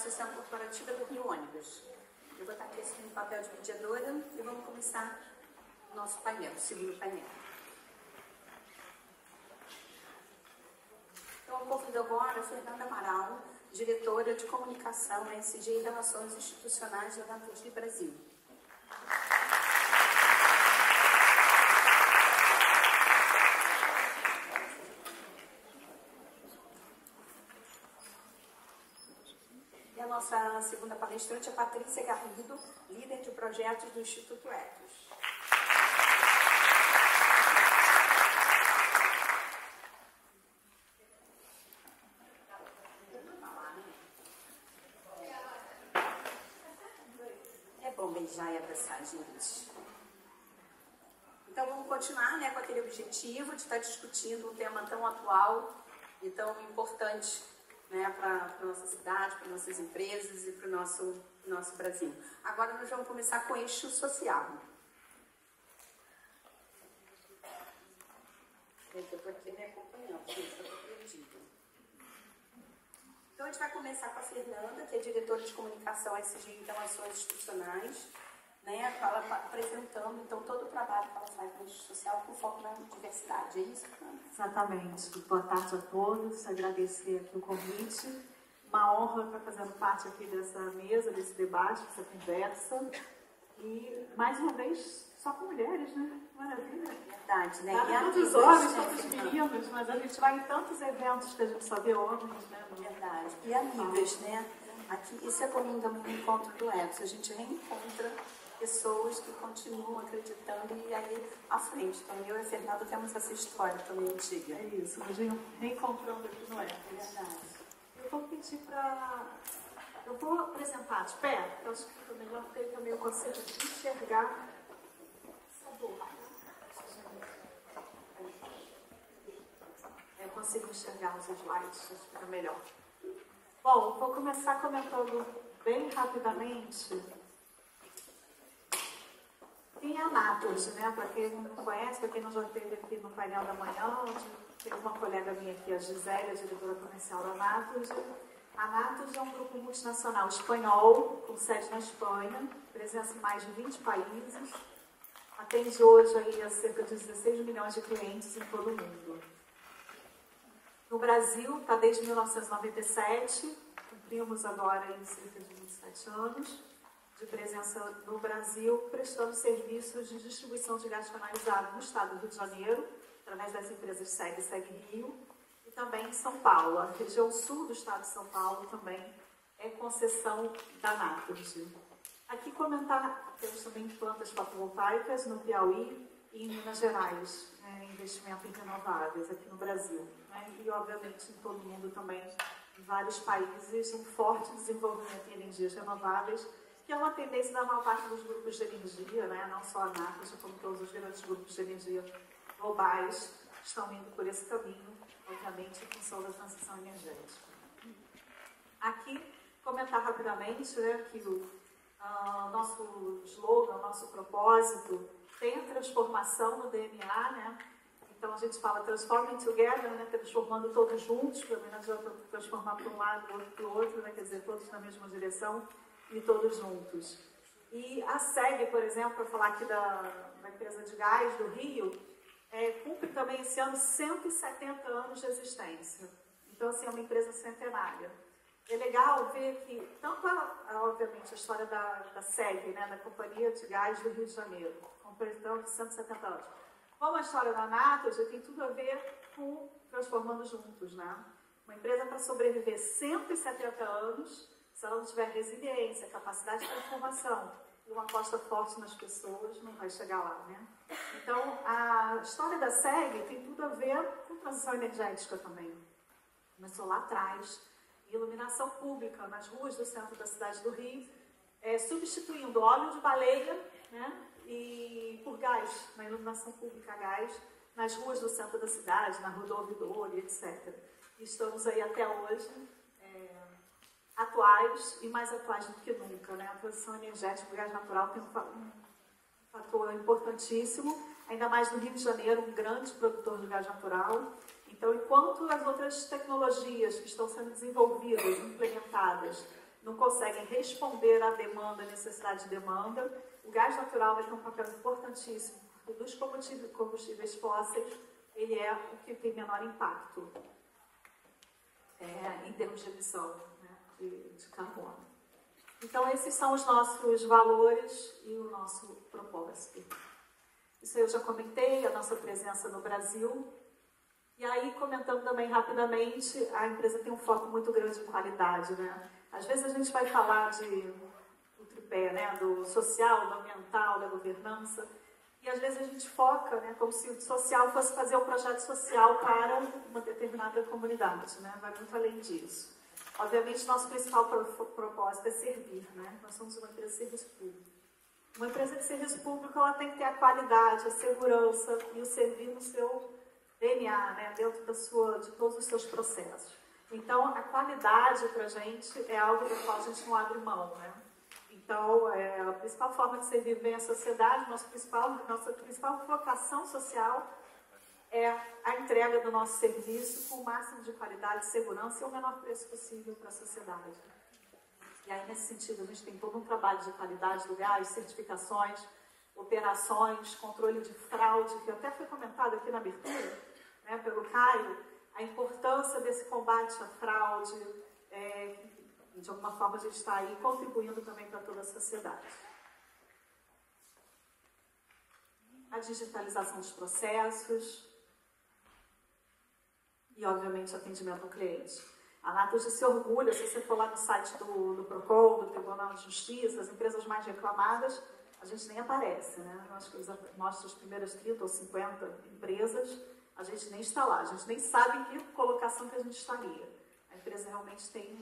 Social Corporativa do Rio Ônibus. Eu vou estar aqui no papel de mediadora e vamos começar o nosso painel, o segundo painel. Então, eu convido agora a Fernanda Amaral, diretora de Comunicação, ESG e Relações Institucionais da Naturgy Brasil. Nossa segunda palestrante é Patrícia Garrido, líder de projetos do Instituto Ethos. É bom beijar e abraçar, gente. Então vamos continuar, né, com aquele objetivo de estar discutindo um tema tão atual e tão importante, né, para a nossa cidade, para nossas empresas e para o nosso Brasil. Agora nós vamos começar com o eixo social. Eu estou aqui me acompanhando, estou perdida. Então a gente vai começar com a Fernanda, que é diretora de Comunicação ESG e Relações Institucionais, né, ela apresentando então todo o trabalho que ela faz no eixo social com foco na diversidade, é isso, Fernanda? Exatamente. Boa tarde a todos, agradecer aqui o convite. Uma honra estar fazendo parte aqui dessa mesa, desse debate, dessa conversa. E, mais uma vez, só com mulheres, né? Maravilha. Verdade, né? Nada, todos homens, todos meninos, mas a gente vai em tantos eventos que a gente só vê homens, né? Verdade. E amigas, né? Aqui, isso é comum também no encontro do Ethos. A gente reencontra pessoas que continuam acreditando e aí à frente. Então, eu e a Fernanda temos essa história também antiga. É isso, nós reencontrando aqui no Ethos. Verdade. Eu vou pedir para... Eu vou apresentar de pé, eu acho que fica melhor ter também o conceito de enxergar essa dor. Eu consigo enxergar os slides, acho que fica melhor. Bom, vou começar comentando bem rapidamente quem é a Naturgy, né? Para quem não conhece, para quem não já esteve aqui no painel da manhã, tem uma colega minha aqui, a Gisele, a diretora comercial da Naturgy. A Naturgy é um grupo multinacional espanhol, com sede na Espanha, presença em mais de 20 países, atende hoje aí a cerca de 16 milhões de clientes em todo o mundo. No Brasil, está desde 1997, cumprimos agora em cerca de 27 anos de presença no Brasil, prestando serviços de distribuição de gás canalizado no estado do Rio de Janeiro, através das empresas SEG e SEG Rio, e também em São Paulo. A região sul do estado de São Paulo também é concessão da Naturgy. Aqui comentar, temos também plantas fotovoltaicas no Piauí e em Minas Gerais, investimento em renováveis aqui no Brasil, né? E obviamente em todo o mundo também, em vários países, um forte desenvolvimento em energias renováveis, que é uma tendência da maior parte dos grupos de energia, né? Não só a Naturgy, como todos os grandes grupos de energia globais estão indo por esse caminho, obviamente, em função da transição energética. Aqui, comentar rapidamente, né, que o nosso slogan, o nosso propósito tem a transformação no DNA, né? Então a gente fala transforming together, né? Transformando todos juntos, também não adianta transformar para um lado, outro para o outro, né? Quer dizer, todos na mesma direção e todos juntos. E a SEG, por exemplo, para falar aqui da empresa de gás do Rio, cumpre também esse ano 170 anos de existência. Então, assim, é uma empresa centenária. É legal ver que, tanto, obviamente, a história da SEG, né, da Companhia de Gás do Rio de Janeiro, completando 170 anos, como a história da Naturgy tem tudo a ver com Transformando Juntos, né? Uma empresa para sobreviver 170 anos, Se ela não tiver resiliência, capacidade de transformação e uma aposta forte nas pessoas, não vai chegar lá, né? Então, a história da SEG tem tudo a ver com transição energética também. Começou lá atrás, iluminação pública nas ruas do centro da cidade do Rio, substituindo óleo de baleia, né, e por gás, na iluminação pública a gás, nas ruas do centro da cidade, na Rua do Ouvidor, etc. E estamos aí até hoje, atuais e mais atuais do que nunca, né? A transição energética, o gás natural tem um fator importantíssimo, ainda mais no Rio de Janeiro, um grande produtor de gás natural. Então, enquanto as outras tecnologias que estão sendo desenvolvidas, implementadas, não conseguem responder à demanda, à necessidade de demanda, o gás natural vai ter um papel importantíssimo, porque dos combustíveis fósseis, ele é o que tem menor impacto em termos de emissão, né, de carbono. Então, esses são os nossos valores e o nosso propósito. Isso eu já comentei, a nossa presença no Brasil. E aí, comentando também rapidamente, a empresa tem um foco muito grande em qualidade, né? Às vezes a gente vai falar do tripé, né? Do social, do ambiental, da governança, e às vezes a gente foca, né? Como se o social fosse fazer um projeto social para uma determinada comunidade, né? Vai muito além disso. Obviamente, nosso principal propósito é servir, né? Nós somos uma empresa de serviço público. Uma empresa de serviço público, ela tem que ter a qualidade, a segurança e o servir no seu DNA, né, dentro de todos os seus processos. Então, a qualidade para a gente é algo do qual a gente não abre mão, né? Então, a principal forma de servir bem a sociedade, nossa principal vocação social é a entrega do nosso serviço com o máximo de qualidade, segurança e o menor preço possível para a sociedade. E aí, nesse sentido, a gente tem todo um trabalho de qualidade do gás, certificações, operações, controle de fraude, que até foi comentado aqui na abertura, né, pelo Caio, a importância desse combate à fraude, de alguma forma a gente está aí contribuindo também para toda a sociedade. A digitalização dos processos e, obviamente, atendimento ao cliente. A Naturgy se orgulha, se você for lá no site do PROCON, do Tribunal de Justiça, as empresas mais reclamadas, a gente nem aparece, né? Eu acho que eles mostram as primeiras 30 ou 50 empresas, a gente nem está lá, a gente nem sabe em que colocação que a gente estaria. A empresa realmente tem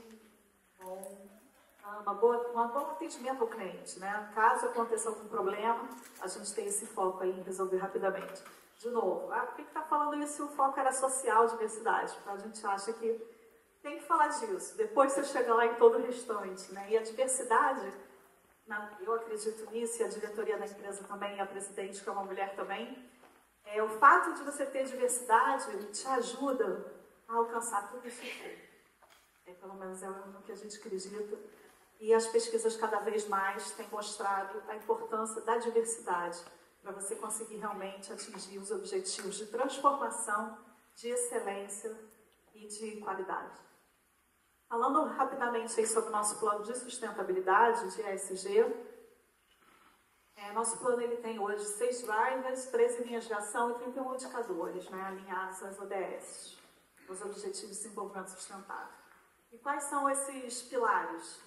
um bom atendimento ao cliente, né? Caso aconteça algum problema, a gente tem esse foco aí em resolver rapidamente. De novo, por que está falando isso se o foco era social, diversidade? A gente acha que tem que falar disso, depois você chega lá em todo o restante, né? E a diversidade, eu acredito nisso, e a diretoria da empresa também, e a presidente, que é uma mulher também, o fato de você ter diversidade te ajuda a alcançar tudo isso tudo. Pelo menos é o que a gente acredita. E as pesquisas cada vez mais têm mostrado a importância da diversidade para você conseguir realmente atingir os objetivos de transformação, de excelência e de qualidade. Falando rapidamente aí sobre o nosso plano de sustentabilidade, de ESG, nosso plano ele tem hoje 6 drivers, 13 linhas de ação e 31 indicadores, né, alinhados às ODS, os Objetivos de Desenvolvimento Sustentável. E quais são esses pilares?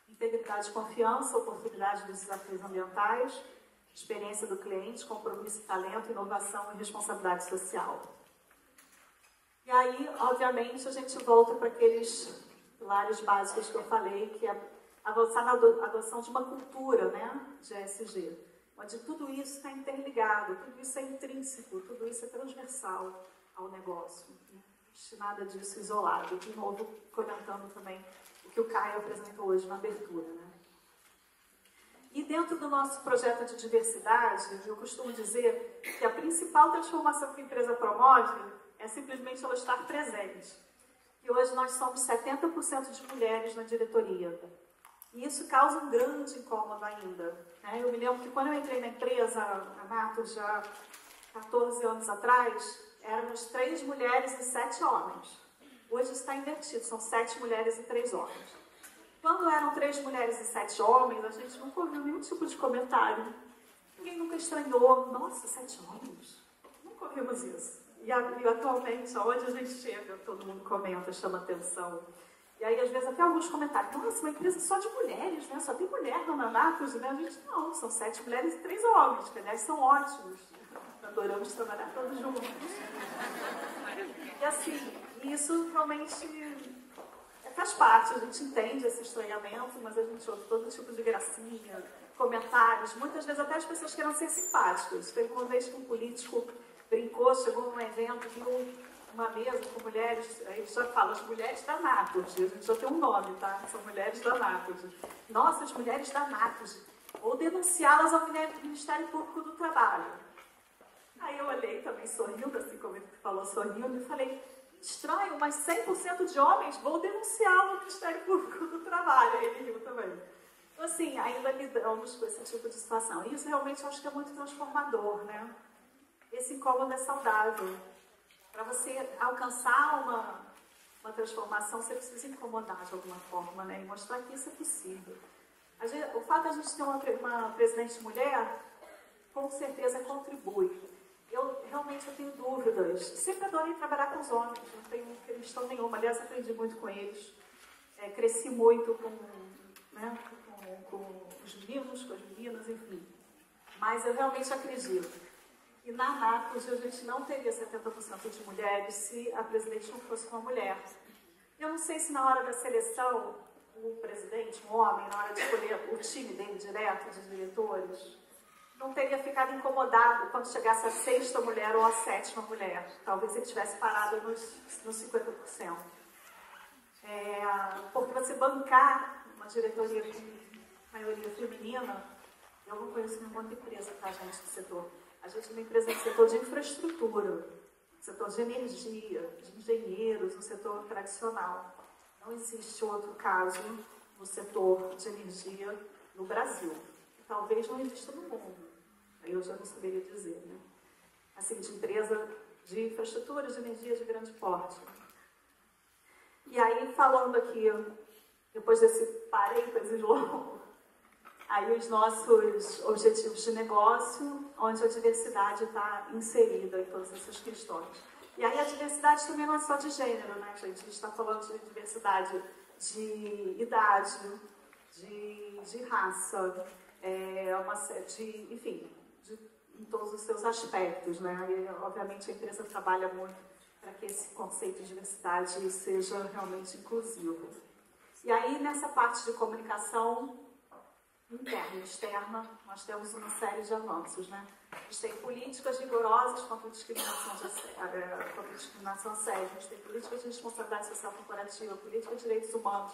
Integridade e confiança, oportunidade dos desafios ambientais, experiência do cliente, compromisso, talento, inovação e responsabilidade social. E aí, obviamente, a gente volta para aqueles pilares básicos que eu falei, que é avançar na adoção de uma cultura, né, de ESG, onde tudo isso está interligado, tudo isso é intrínseco, tudo isso é transversal ao negócio. Não existe nada disso isolado. De novo, comentando também o que o Caio apresentou hoje na abertura, né? E dentro do nosso projeto de diversidade, eu costumo dizer que a principal transformação que a empresa promove é simplesmente ela estar presente. E hoje nós somos 70% de mulheres na diretoria. E isso causa um grande incômodo ainda, né? Eu me lembro que quando eu entrei na empresa, a Naturgy, já 14 anos atrás, éramos 3 mulheres e 7 homens. Hoje está invertido, são 7 mulheres e 3 homens. Quando eram 3 mulheres e 7 homens, a gente nunca ouviu nenhum tipo de comentário. Ninguém nunca estranhou. Nossa, 7 homens? Nunca ouvimos isso. E atualmente, aonde a gente chega, todo mundo comenta, chama atenção. E aí, às vezes, até alguns comentários, nossa, uma empresa só de mulheres, né? Só tem mulher na Natus, né? A gente, não, são 7 mulheres e 3 homens, que, aliás, são ótimos. Adoramos trabalhar todos juntos. E, assim, isso realmente faz parte, a gente entende esse estranhamento, mas a gente ouve todo tipo de gracinha, comentários, muitas vezes até as pessoas querem ser simpáticas. Teve uma vez que um político brincou, chegou num evento, viu uma mesa com mulheres, aí já fala, as mulheres da Natus, a gente já tem um nome, tá? São mulheres da Natus. Nossa, as mulheres da Natus, vou denunciá-las ao Ministério Público do Trabalho. Aí eu olhei também sorrindo, assim como ele falou sorrindo, e falei, estranho, mas 100% de homens vão denunciá-lo ao Ministério Público do Trabalho. Aí ele riu também. Então, assim, ainda lidamos com esse tipo de situação. E isso realmente eu acho que é muito transformador, né? Esse incômodo é saudável. Para você alcançar uma transformação, você precisa incomodar de alguma forma, né? E mostrar que isso é possível. O fato de a gente ter uma presidente mulher, com certeza contribui. Eu realmente tenho dúvidas. Sempre adorei trabalhar com os homens, não tenho questão nenhuma. Aliás, aprendi muito com eles. Cresci muito com os meninos, com as meninas, enfim. Mas eu realmente acredito. E na Natus, a gente não teria 70% de mulheres se a presidente não fosse uma mulher. Eu não sei se na hora da seleção, o presidente, um homem, na hora de escolher o time dele direto, de diretores, não teria ficado incomodado quando chegasse a 6ª mulher ou a 7ª mulher. Talvez ele tivesse parado nos 50%. Porque você bancar uma diretoria com maioria feminina, eu não conheço nenhuma outra empresa, tá, gente, do setor. A gente é uma empresa no setor de infraestrutura, no setor de energia, de engenheiros, no setor tradicional. Não existe outro caso no setor de energia no Brasil. Talvez não exista no mundo. Aí eu já não saberia dizer, né? Assim, de empresa de infraestrutura, de energia de grande porte. E aí, falando aqui, depois desse parênteses longo, aí os nossos objetivos de negócio, onde a diversidade está inserida em todas essas questões. E aí a diversidade também não é só de gênero, né, gente? A gente está falando de diversidade de idade, de raça, enfim, em todos os seus aspectos, né? E, obviamente, a empresa trabalha muito para que esse conceito de diversidade seja realmente inclusivo. E aí, nessa parte de comunicação interna e externa, nós temos uma série de avanços, né? A gente tem políticas rigorosas contra a discriminação assédio, a gente tem políticas de responsabilidade social corporativa, política de direitos humanos,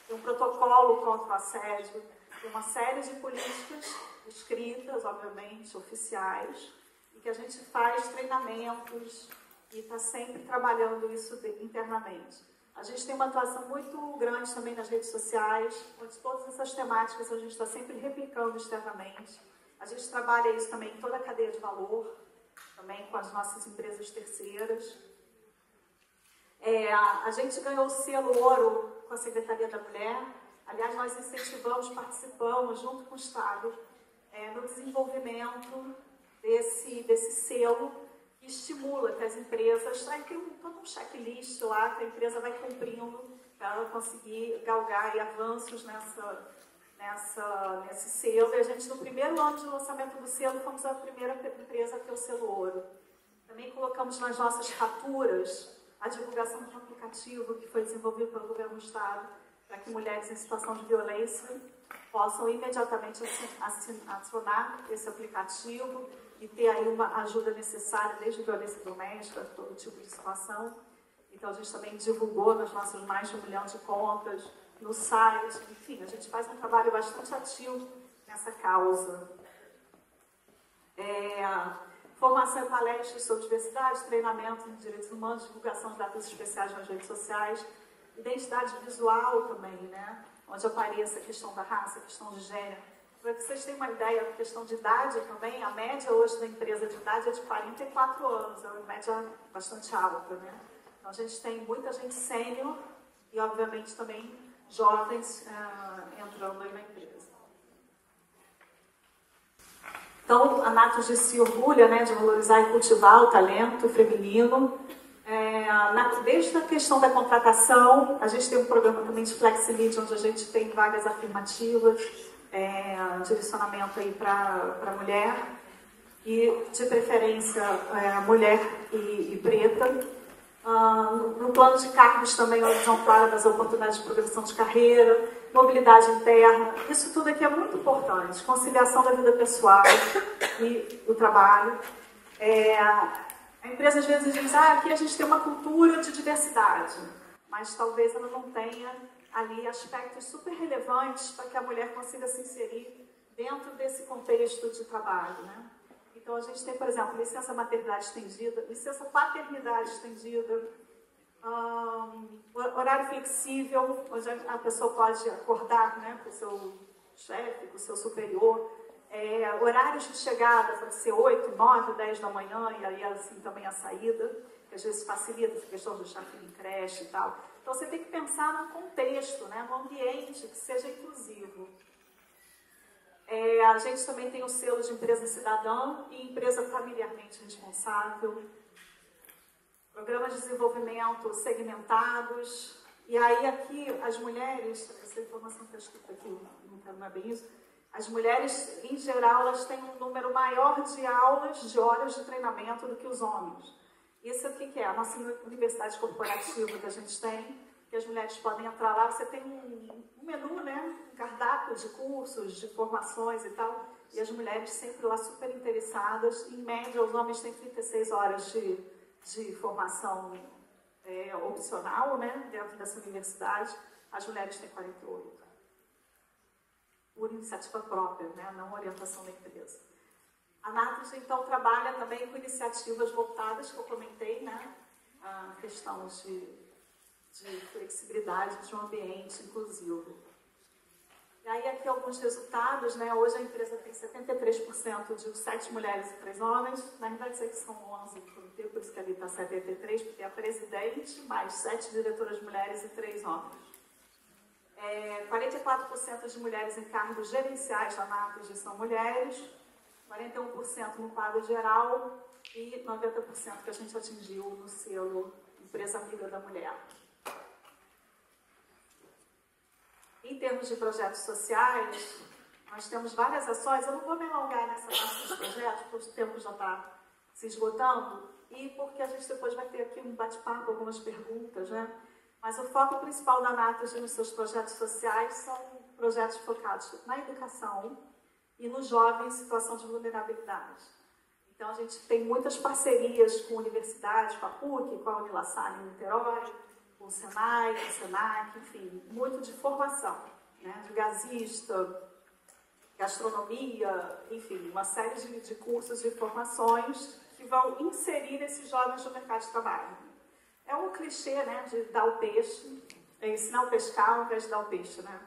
tem um protocolo contra o assédio, tem uma série de políticas escritas, obviamente, oficiais, e que a gente faz treinamentos e está sempre trabalhando isso internamente. A gente tem uma atuação muito grande também nas redes sociais, onde todas essas temáticas a gente está sempre replicando externamente. A gente trabalha isso também em toda a cadeia de valor, também com as nossas empresas terceiras. A gente ganhou o selo ouro com a Secretaria da Mulher. Aliás, nós incentivamos, participamos, junto com o Estado, no desenvolvimento desse selo, que estimula que as empresas, tem todo um checklist lá que a empresa vai cumprindo para ela conseguir galgar avanços nesse selo. E a gente, no primeiro ano de lançamento do selo, fomos a primeira empresa a ter o selo ouro. Também colocamos nas nossas faturas a divulgação de um aplicativo que foi desenvolvido pelo governo do Estado para que mulheres em situação de violência possam imediatamente acionar esse aplicativo e ter aí uma ajuda necessária, desde violência doméstica, todo tipo de situação. Então, a gente também divulgou nas nossas mais de 1 milhão de contas, no site, enfim, a gente faz um trabalho bastante ativo nessa causa. Formação e palestras sobre diversidade, treinamento em direitos humanos, divulgação de dados especiais nas redes sociais, identidade visual também, né? Onde apareça a questão da raça, a questão de gênero. Para que vocês tenham uma ideia, a questão de idade também, a média hoje da empresa de idade é de 44 anos, é uma média bastante alta, né? Então a gente tem muita gente sênior e, obviamente, também jovens entrando aí na empresa. Então, a Natus se orgulha, né, de valorizar e cultivar o talento feminino. Desde a questão da contratação, a gente tem um programa também de FlexiLead, onde a gente tem vagas afirmativas, direcionamento aí para mulher, e de preferência mulher e preta. No plano de cargos também, a visão clara das oportunidades de progressão de carreira, mobilidade interna, isso tudo aqui é muito importante. Conciliação da vida pessoal e do trabalho. A empresa às vezes diz, aqui a gente tem uma cultura de diversidade, mas talvez ela não tenha ali aspectos super relevantes para que a mulher consiga se inserir dentro desse contexto de trabalho, né? Então a gente tem, por exemplo, licença maternidade estendida, licença paternidade estendida, horário flexível, onde a pessoa pode acordar, né, com o seu chefe, com o seu superior, horários de chegada, pode ser 8, 9, 10 da manhã, e aí assim também a saída, que às vezes facilita a questão do deixar filho em creche e tal. Então você tem que pensar num contexto, né, num ambiente que seja inclusivo. A gente também tem o selo de empresa cidadã e empresa familiarmente responsável, programas de desenvolvimento segmentados, e aí aqui as mulheres, essa informação que eu escrito aqui não é bem isso, as mulheres em geral elas têm um número maior de aulas, de horas de treinamento do que os homens. Isso aqui que é a nossa universidade corporativa que a gente tem, que as mulheres podem entrar lá, você tem um menu, né, um cardápio de cursos, de formações e tal, e as mulheres sempre lá super interessadas. Em média, os homens têm 36 horas de formação opcional, né, dentro dessa universidade, as mulheres têm 48. Por iniciativa própria, né, não orientação da empresa. A Natus, então, trabalha também com iniciativas voltadas, que eu comentei, né, a questão de flexibilidade de um ambiente inclusivo. E aí aqui alguns resultados, né? Hoje a empresa tem 73% de 7 mulheres e 3 homens, na verdade sei que são 11 no comitê, por isso que ali está 73, porque é a presidente, mais 7 diretoras mulheres e 3 homens. 44% de mulheres em cargos gerenciais da Natus são mulheres, 41% no quadro geral e 90% que a gente atingiu no selo Empresa Amiga da Mulher. Em termos de projetos sociais, nós temos várias ações. Eu não vou me alongar nessa parte dos projetos, porque o tempo já está se esgotando, e porque a gente depois vai ter aqui um bate-papo, algumas perguntas, né? Mas o foco principal da Natus e nos seus projetos sociais são projetos focados na educação e nos jovens em situação de vulnerabilidade. Então, a gente tem muitas parcerias com universidades, com a PUC, com a Unilassalle em Niterói, com o Senai, com o Senac, enfim, muito de formação, né? De gasista, gastronomia, enfim, uma série de cursos e formações que vão inserir esses jovens no mercado de trabalho. É um clichê, né, de dar o peixe, ensinar o pescar ao invés de dar o peixe, né?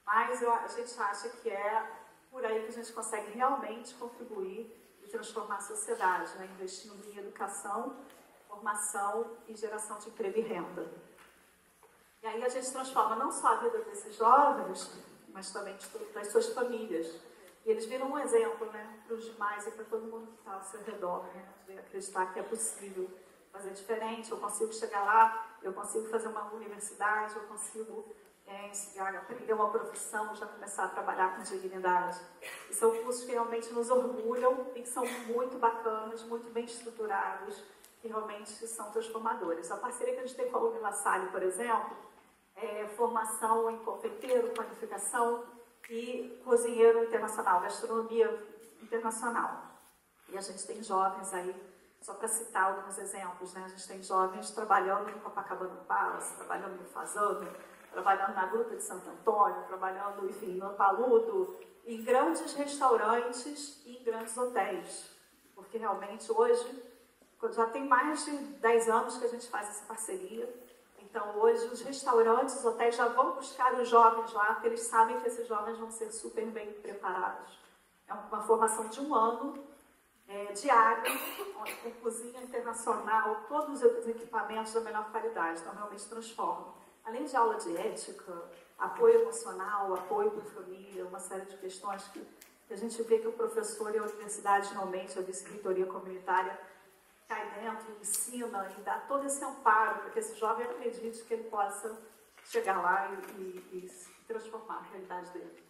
Mas a gente acha que é por aí que a gente consegue realmente contribuir e transformar a sociedade, né? Investindo em educação, formação e geração de emprego e renda. E aí a gente transforma não só a vida desses jovens, mas também das suas famílias. E eles viram um exemplo, né, para os demais e para todo mundo que está ao seu redor, né, de acreditar que é possível fazer diferente, eu consigo chegar lá, eu consigo fazer uma universidade, eu consigo aprender uma profissão, já começar a trabalhar com dignidade. E são cursos que realmente nos orgulham e que são muito bacanas, muito bem estruturados, que realmente são transformadores. A parceria que a gente tem com a Unilassalle, por exemplo, é formação em confeiteiro, qualificação e cozinheiro internacional, gastronomia internacional. E a gente tem jovens aí, só para citar alguns exemplos, né? A gente tem jovens trabalhando no Copacabana Palace, trabalhando no Fazano, trabalhando na Gruta de Santo Antônio, trabalhando, enfim, no Paludo, em grandes restaurantes e em grandes hotéis. Porque realmente hoje, já tem mais de 10 anos que a gente faz essa parceria. Então hoje os restaurantes, os hotéis já vão buscar os jovens lá, porque eles sabem que esses jovens vão ser super bem preparados. É uma formação de 1 ano, diária, com cozinha internacional, todos os equipamentos da melhor qualidade, então realmente transformam. Além de aula de ética, apoio emocional, apoio para a família, uma série de questões que a gente vê que o professor e a universidade, realmente, a vice-reitoria comunitária, cai dentro, ensina e dá todo esse amparo para que esse jovem acredite que ele possa chegar lá e transformar a realidade dele.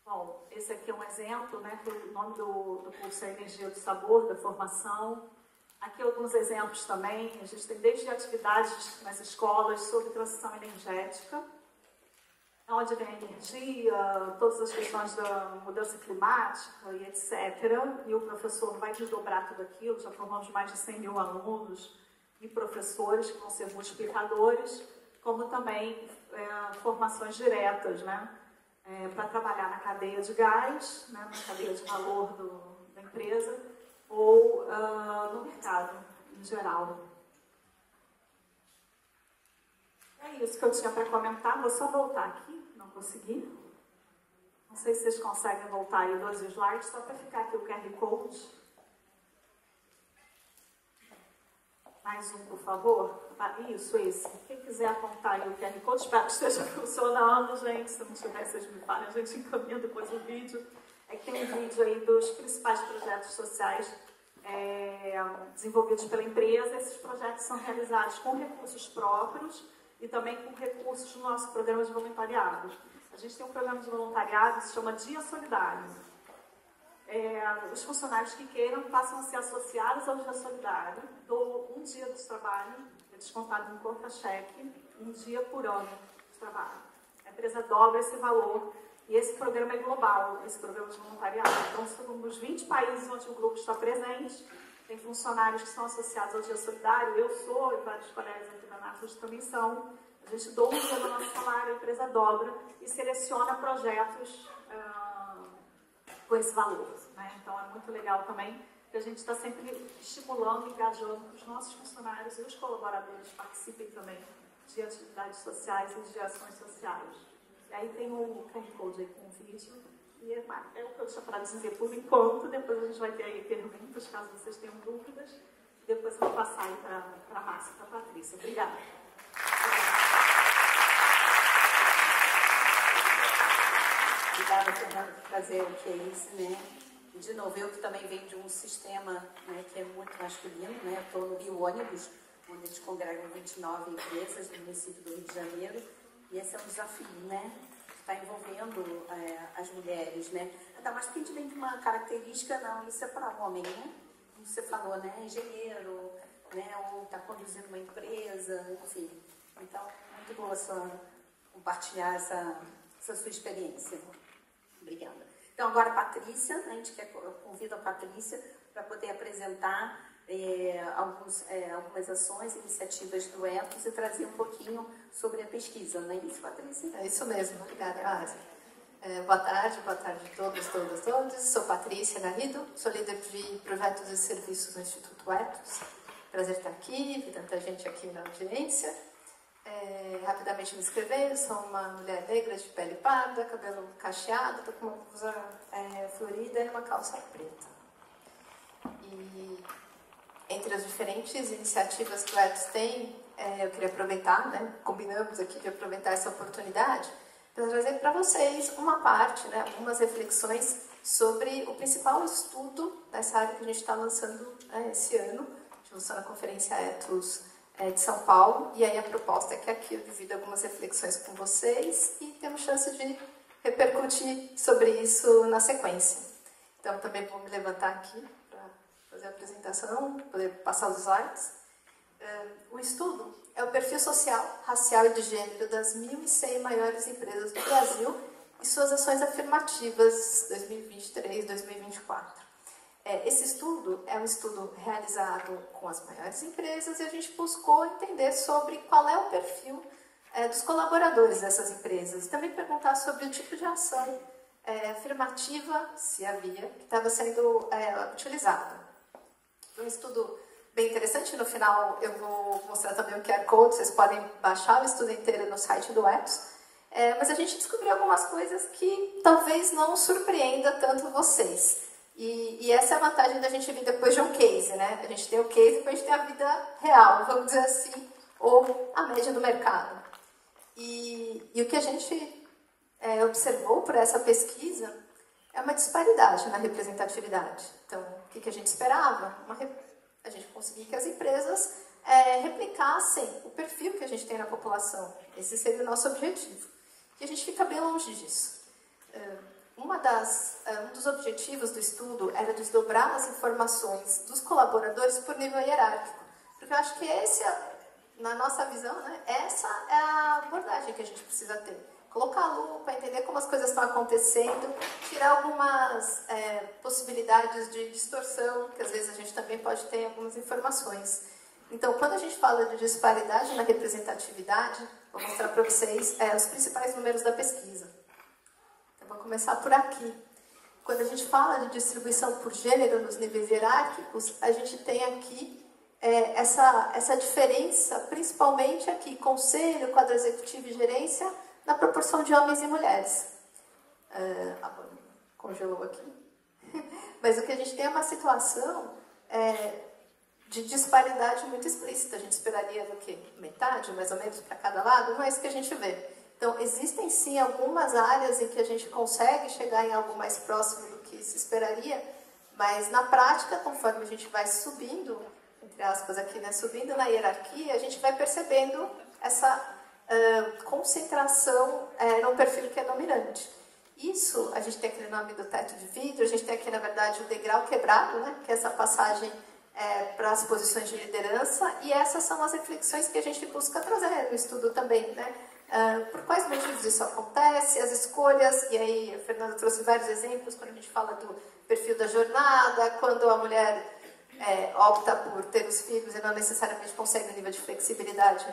Bom, esse aqui é um exemplo, né, o nome do curso é Energia do Sabor, da formação. Aqui alguns exemplos também, a gente tem desde atividades nas escolas sobre transição energética, onde vem a energia, todas as questões da mudança climática e etc. E o professor vai desdobrar tudo aquilo, já formamos mais de 100 mil alunos e professores que vão ser multiplicadores, como também formações diretas, né? Para trabalhar na cadeia de gás, né, na cadeia de valor da empresa, ou no mercado em geral. É isso que eu tinha para comentar. Vou só voltar aqui, não consegui. Não sei se vocês conseguem voltar aí 2 slides, só para ficar aqui o QR Code. Mais um, por favor. Isso, esse. Quem quiser apontar aí o QR Code, espero que esteja funcionando, gente. Se não tiver, vocês me falem, a gente encaminha depois o vídeo. É que tem um vídeo aí dos principais projetos sociais desenvolvidos pela empresa. Esses projetos são realizados com recursos próprios e também com recursos do nosso programa de voluntariado. A gente tem um programa de voluntariado que se chama Dia Solidário. Os funcionários que queiram passam a ser associados ao Dia Solidário, dou um dia de trabalho, é descontado em contra-cheque, um dia por ano de trabalho. A empresa dobra esse valor e esse programa é global, esse programa de voluntariado. Então, somos 20 países onde o grupo está presente, tem funcionários que são associados ao Dia Solidário, eu sou e vários colegas aqui da NATUS também são. A gente doa um dia do nosso salário, a empresa dobra e seleciona projetos com esse valor, né? Então é muito legal também que a gente está sempre estimulando, engajando que os nossos funcionários e os colaboradores participem também de atividades sociais e de ações sociais. E aí tem o QR Code aí com o vídeo, e é o que eu tinha para dizer por enquanto. Depois a gente vai ter aí perguntas, caso vocês tenham dúvidas, e depois eu vou passar aí para a Márcia e para a Patrícia. Obrigada. Obrigada, Fernanda, por trazer o que é isso, né? E, de novo, eu que também venho de um sistema, né, que é muito masculino, né? Estou no Rio Ônibus, onde eles congregam 29 empresas do município do Rio de Janeiro, e esse é um desafio, né? Que está envolvendo as mulheres, né? Ainda mais porque a gente vem de uma característica, não, isso é para homem, né? Como você falou, né? Engenheiro, né? Ou está conduzindo uma empresa, enfim. Então, muito boa compartilhar essa sua experiência. Obrigada. Então, agora a Patrícia, a gente convida a Patrícia para poder apresentar algumas ações, iniciativas do Ethos e trazer um pouquinho sobre a pesquisa, não é isso, Patrícia? É isso mesmo, obrigada, Márcia. Boa tarde a todos, todas. Sou Patrícia Garrido, sou líder de projetos e serviços no Instituto Ethos. Prazer estar aqui, ver tanta gente aqui na audiência. Rapidamente me inscrever, sou uma mulher negra de pele parda, cabelo cacheado, estou com uma blusa florida e uma calça preta. E entre as diferentes iniciativas que o Ethos tem, eu queria aproveitar, né, combinamos aqui de aproveitar essa oportunidade para trazer para vocês uma parte, né, algumas reflexões sobre o principal estudo dessa área que a gente está lançando esse ano. A gente lançou na Conferência Ethos de São Paulo, e aí a proposta é que aqui eu divido algumas reflexões com vocês e temos chance de repercutir sobre isso na sequência. Então, também vou me levantar aqui para fazer a apresentação, poder passar os slides. O estudo é o perfil social, racial e de gênero das 1.100 maiores empresas do Brasil e suas ações afirmativas 2023-2024. Esse estudo é um estudo realizado com as maiores empresas e a gente buscou entender sobre qual é o perfil dos colaboradores dessas empresas. Também perguntar sobre o tipo de ação afirmativa, se havia, que estava sendo utilizada. Um estudo bem interessante, no final eu vou mostrar também o QR Code, vocês podem baixar o estudo inteiro no site do Ethos. Mas a gente descobriu algumas coisas que talvez não surpreenda tanto vocês. E essa é a vantagem da gente vir depois de um case, né? A gente tem o case e depois a gente tem a vida real, vamos dizer assim, ou a média do mercado. E o que a gente observou por essa pesquisa é uma disparidade na representatividade. Então, O que a gente esperava? A gente conseguir que as empresas replicassem o perfil que a gente tem na população. Esse seria o nosso objetivo. E a gente fica bem longe disso. Um dos objetivos do estudo era desdobrar as informações dos colaboradores por nível hierárquico. Porque eu acho que na nossa visão, né, essa é a abordagem que a gente precisa ter. Colocar a lupa, entender como as coisas estão acontecendo, tirar algumas possibilidades de distorção, que às vezes a gente também pode ter em algumas informações. Então, quando a gente fala de disparidade na representatividade, vou mostrar para vocês os principais números da pesquisa. Então, vou começar por aqui. Quando a gente fala de distribuição por gênero nos níveis hierárquicos, a gente tem aqui essa diferença, principalmente aqui, conselho, quadro executivo e gerência, na proporção de homens e mulheres. Congelou aqui. Mas o que a gente tem é uma situação de disparidade muito explícita. A gente esperaria do quê? Metade, mais ou menos, para cada lado? Não é isso que a gente vê. Então, existem sim algumas áreas em que a gente consegue chegar em algo mais próximo do que se esperaria, mas na prática, conforme a gente vai subindo, entre aspas aqui, né, subindo na hierarquia, a gente vai percebendo essa concentração num perfil que é dominante. Isso, a gente tem aquele nome do teto de vidro, a gente tem aqui, na verdade, o degrau quebrado, né, que é essa passagem para as posições de liderança, e essas são as reflexões que a gente busca trazer no estudo também, né? Por quais motivos isso acontece, as escolhas, e aí a Fernanda trouxe vários exemplos, quando a gente fala do perfil da jornada, quando a mulher opta por ter os filhos e não necessariamente consegue um nível de flexibilidade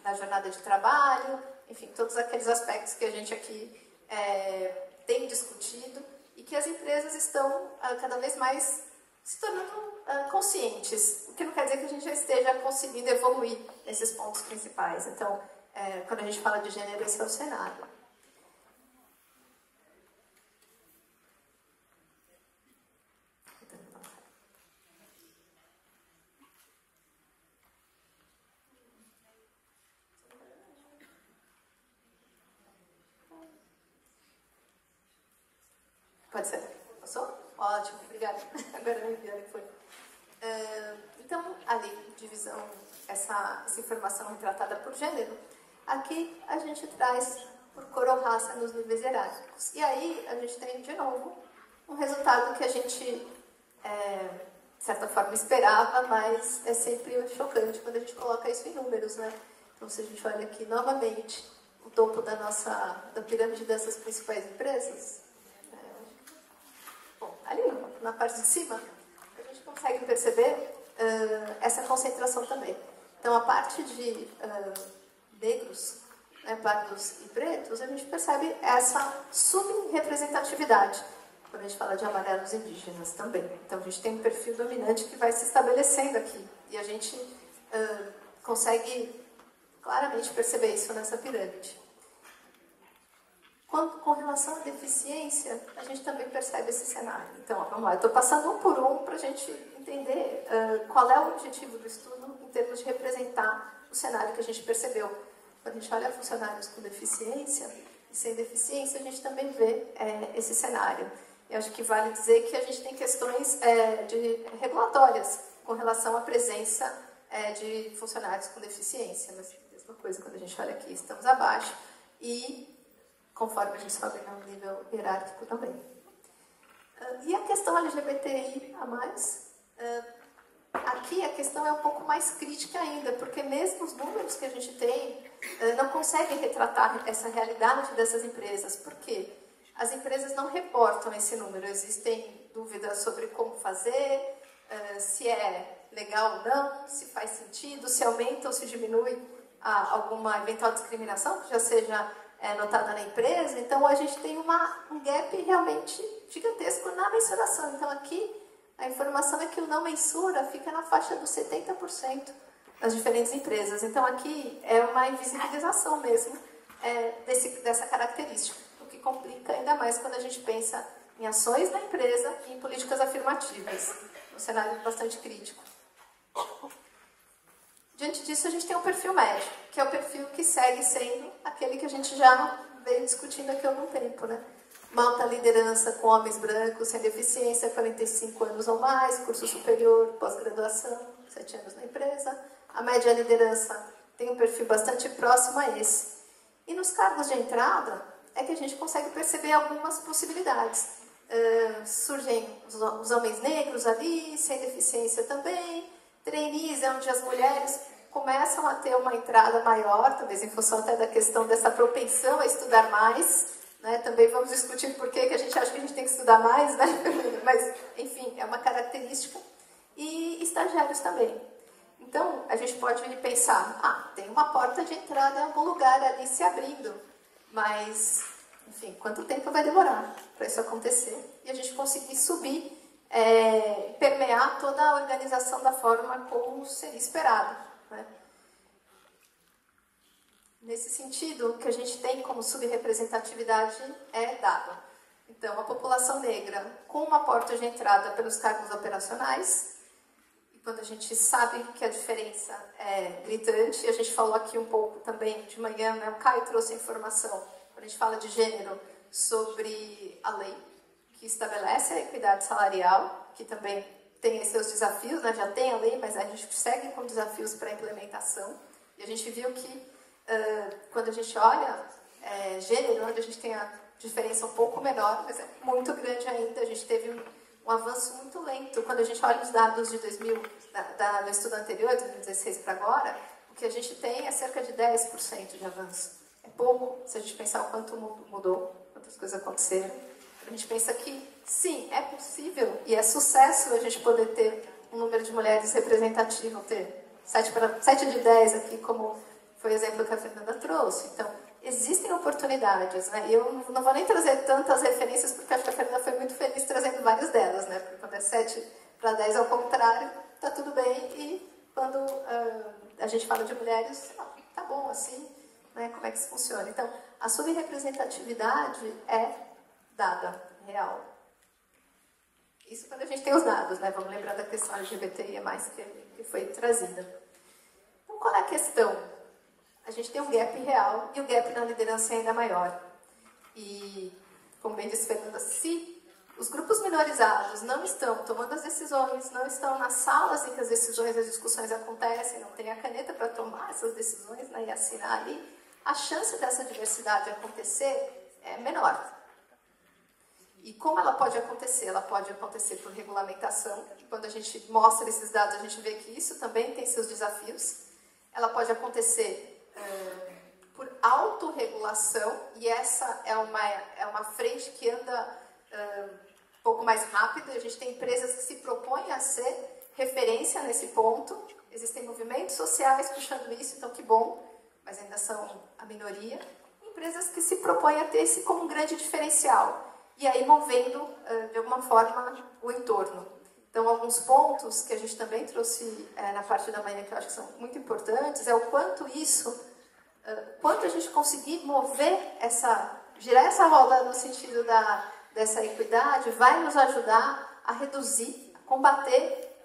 na jornada de trabalho, enfim, todos aqueles aspectos que a gente aqui tem discutido e que as empresas estão cada vez mais se tornando conscientes, o que não quer dizer que a gente já esteja conseguindo evoluir nesses pontos principais. Então, quando a gente fala de gênero, esse é o cenário. Pode ser? Passou? Ótimo, obrigada. Agora me enviaram que foi. Então, ali, divisão, essa informação retratada por gênero. Aqui a gente traz por cor ou raça nos níveis hierárquicos. E aí a gente tem, de novo, um resultado que a gente, de certa forma, esperava, mas é sempre chocante quando a gente coloca isso em números, né? Então, se a gente olha aqui novamente o topo da pirâmide dessas principais empresas, bom, ali na parte de cima, a gente consegue perceber essa concentração também. Então, a parte de negros, pardos e pretos, a gente percebe essa subrepresentatividade quando a gente fala de amarelos indígenas também. Então, a gente tem um perfil dominante que vai se estabelecendo aqui. E a gente consegue claramente perceber isso nessa pirâmide. Com relação à deficiência, a gente também percebe esse cenário. Então, vamos lá, eu estou passando um por um para a gente entender qual é o objetivo do estudo em termos de representar o cenário que a gente percebeu. Quando a gente olha funcionários com deficiência e sem deficiência, a gente também vê esse cenário. Eu acho que vale dizer que a gente tem questões regulatórias com relação à presença de funcionários com deficiência. Mas a mesma coisa, quando a gente olha aqui, estamos abaixo e conforme a gente sobe no nível hierárquico também. E a questão LGBTI a mais, aqui a questão é um pouco mais crítica ainda, porque mesmo os números que a gente tem não conseguem retratar essa realidade dessas empresas. Por quê? As empresas não reportam esse número, existem dúvidas sobre como fazer, se é legal ou não, se faz sentido, se aumenta ou se diminui alguma eventual discriminação que já seja notada na empresa. Então, a gente tem um gap realmente gigantesco na mensuração. Então, aqui, a informação é que o não mensura fica na faixa dos 70% nas diferentes empresas. Então, aqui é uma invisibilização mesmo dessa característica, o que complica ainda mais quando a gente pensa em ações da empresa e em políticas afirmativas. Um cenário bastante crítico. Diante disso, a gente tem o perfil médio, que é o perfil que segue sendo aquele que a gente já veio discutindo aqui há algum tempo, né? uma alta liderança com homens brancos, sem deficiência, 45 anos ou mais, curso superior, pós-graduação, 7 anos na empresa. A média liderança tem um perfil bastante próximo a esse. E nos cargos de entrada é que a gente consegue perceber algumas possibilidades. Surgem os homens negros ali, sem deficiência também, trainees, onde as mulheres começam a ter uma entrada maior, talvez em função até da questão dessa propensão a estudar mais, né? Também vamos discutir por que a gente acha que a gente tem que estudar mais, né? Mas, enfim, é uma característica. E estagiários também. Então, a gente pode pensar, tem uma porta de entrada em algum lugar ali se abrindo, mas, enfim, quanto tempo vai demorar para isso acontecer? E a gente conseguir subir, permear toda a organização da forma como seria esperado, né? Nesse sentido, o que a gente tem como subrepresentatividade é dado. Então, a população negra com uma porta de entrada pelos cargos operacionais, e quando a gente sabe que a diferença é gritante, a gente falou aqui um pouco também de manhã, né? O Caio trouxe a informação, quando a gente fala de gênero, sobre a lei que estabelece a equidade salarial, que também tem seus desafios, né? Já tem a lei, mas a gente segue com desafios para a implementação. E a gente viu que, quando a gente olha gênero, onde a gente tem a diferença um pouco menor, mas é muito grande ainda, a gente teve um avanço muito lento. Quando a gente olha os dados de 2000, do estudo anterior, 2016 para agora, o que a gente tem é cerca de 10% de avanço. É pouco, se a gente pensar o quanto mudou, quantas coisas aconteceram. A gente pensa que, sim, é possível e é sucesso a gente poder ter um número de mulheres representativo, ter 7 de 10 aqui, como foi o exemplo que a Fernanda trouxe. Então, existem oportunidades, né? E eu não vou nem trazer tantas referências, porque acho que a Fernanda foi muito feliz trazendo várias delas, né? Porque quando é 7 para 10 ao contrário, tá tudo bem. E quando a gente fala de mulheres, tá bom assim, né? Como é que isso funciona? Então, a subrepresentatividade é dada, real. Isso quando a gente tem os dados, né? Vamos lembrar da questão LGBTI+, que foi trazida. Então, qual é a questão? A gente tem um gap real e o gap na liderança é ainda maior. E, como bem disse Fernanda, se os grupos minorizados não estão tomando as decisões, não estão nas salas em que as decisões, as discussões acontecem, não tem a caneta para tomar essas decisões, né, e assinar ali, a chance dessa diversidade acontecer é menor. E como ela pode acontecer? Ela pode acontecer por regulamentação. Quando a gente mostra esses dados, a gente vê que isso também tem seus desafios. Ela pode acontecer por autorregulação, e essa é uma frente que anda um pouco mais rápido. A gente tem empresas que se propõem a ser referência nesse ponto. Existem movimentos sociais puxando isso, então que bom, mas ainda são a minoria. Empresas que se propõem a ter esse como um grande diferencial. E aí movendo, de alguma forma, o entorno. Então, alguns pontos que a gente também trouxe na parte da manhã, que eu acho que são muito importantes, é o quanto quanto a gente conseguir girar essa roda no sentido dessa equidade, vai nos ajudar a reduzir, a combater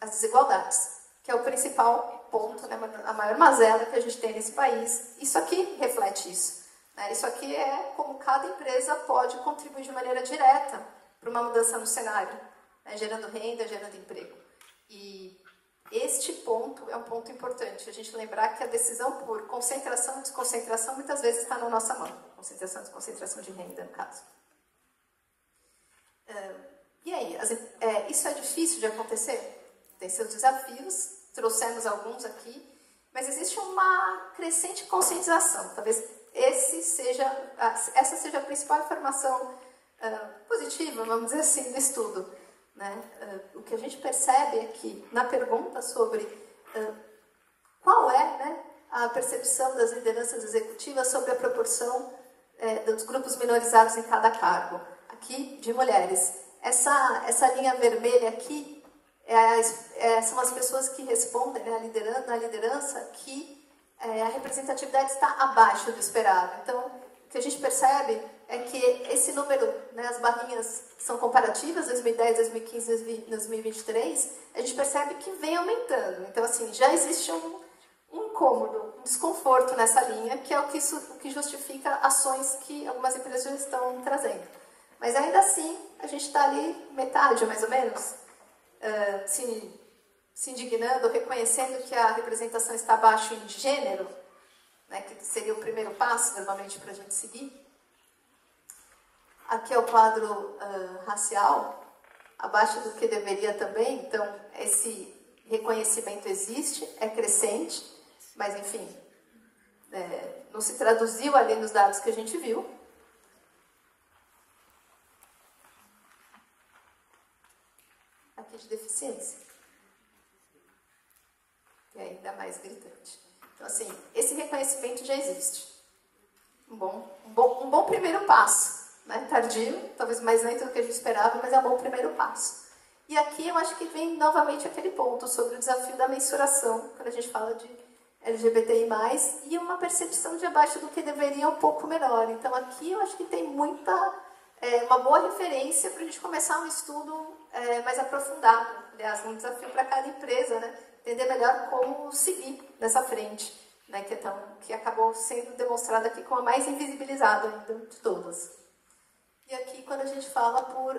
as desigualdades, que é o principal ponto, né, a maior mazela que a gente tem nesse país. Isso aqui reflete isso. Isso aqui é como cada empresa pode contribuir de maneira direta para uma mudança no cenário, né, gerando renda, gerando emprego. E este ponto é um ponto importante, a gente lembrar que a decisão por concentração e desconcentração muitas vezes está na nossa mão. Concentração e desconcentração de renda, no caso. E aí, isso é difícil de acontecer? Tem seus desafios, trouxemos alguns aqui, mas existe uma crescente conscientização. Talvez essa seja a principal informação positiva, vamos dizer assim, do estudo. Né? O que a gente percebe é que, na pergunta sobre qual é, né, a percepção das lideranças executivas sobre a proporção dos grupos minorizados em cada cargo, aqui de mulheres. Essa linha vermelha aqui são as pessoas que respondem, né, na liderança que a representatividade está abaixo do esperado. Então, o que a gente percebe é que esse número, né, as barrinhas são comparativas, 2010, 2015, 2023, a gente percebe que vem aumentando. Então, assim, já existe um incômodo, um desconforto nessa linha, que é o que justifica ações que algumas empresas já estão trazendo. Mas ainda assim, a gente está ali metade, mais ou menos, se indignando, reconhecendo que a representação está abaixo em gênero, né, que seria o primeiro passo, normalmente, para a gente seguir. Aqui é o quadro racial, abaixo do que deveria também, então esse reconhecimento existe, é crescente, mas enfim, não se traduziu ali nos dados que a gente viu. Aqui de deficiência. E ainda mais gritante. Então assim, esse reconhecimento já existe. Um bom primeiro passo. Né, tardio, talvez mais lento do que a gente esperava, mas é um bom primeiro passo. E aqui eu acho que vem novamente aquele ponto sobre o desafio da mensuração, quando a gente fala de LGBTI+, e uma percepção de abaixo do que deveria um pouco menor. Então aqui eu acho que tem uma boa referência para a gente começar um estudo mais aprofundado. Aliás, um desafio para cada empresa, né, entender melhor como seguir nessa frente, né, que acabou sendo demonstrada aqui como a mais invisibilizada ainda de todas. E aqui, quando a gente fala por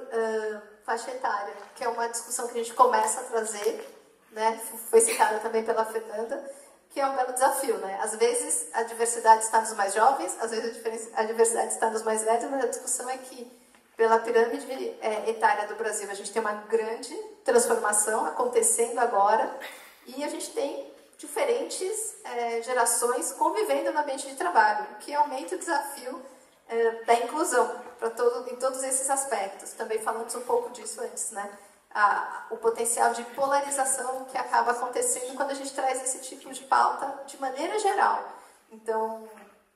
faixa etária, que é uma discussão que a gente começa a trazer, né, foi citada também pela Fernanda, que é um belo desafio, né? Às vezes a diversidade está nos mais jovens, às vezes a diversidade está nos mais velhos, mas a discussão é que, pela pirâmide etária do Brasil, a gente tem uma grande transformação acontecendo agora, e a gente tem diferentes gerações convivendo no ambiente de trabalho, o que aumenta o desafio da inclusão em todos esses aspectos. Também falamos um pouco disso antes, né? O potencial de polarização que acaba acontecendo quando a gente traz esse tipo de pauta de maneira geral. Então,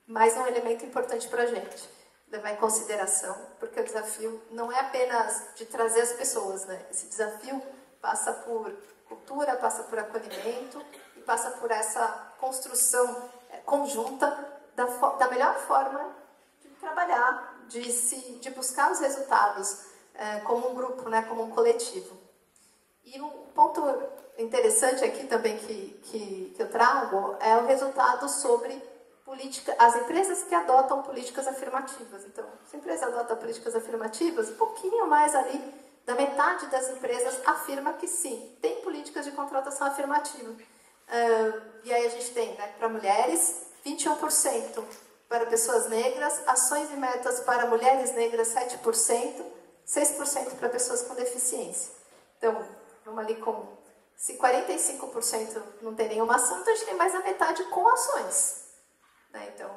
mais um elemento importante para a gente levar em consideração, porque o desafio não é apenas de trazer as pessoas, né? Esse desafio passa por cultura, passa por acolhimento e passa por essa construção conjunta da melhor forma trabalhar, de buscar os resultados como um grupo, né, como um coletivo. E um ponto interessante aqui também que eu trago é o resultado sobre as empresas que adotam políticas afirmativas. Então, se a empresa adota políticas afirmativas, um pouquinho mais ali da metade das empresas afirma que sim, tem políticas de contratação afirmativa. E aí a gente tem, né, para mulheres, 21%. Para pessoas negras, ações e metas para mulheres negras, 7%, 6% para pessoas com deficiência. Então, vamos ali com... Se 45% não tem nenhuma ação, então a gente tem mais da metade com ações. Né? Então,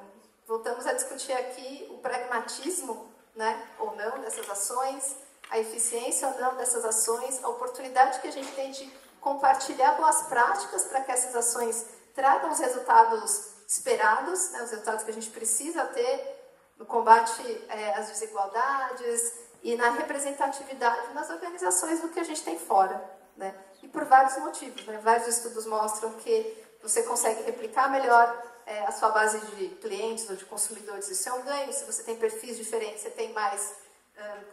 voltamos a discutir aqui o pragmatismo, né, ou não dessas ações, a eficiência ou não dessas ações, a oportunidade que a gente tem de compartilhar boas práticas para que essas ações tragam os resultados esperados, né, os resultados que a gente precisa ter no combate às desigualdades e na representatividade nas organizações do que a gente tem fora. Né? E por vários motivos. Né? Vários estudos mostram que você consegue replicar melhor a sua base de clientes ou de consumidores. Isso é um ganho. Se você tem perfis diferentes, você tem mais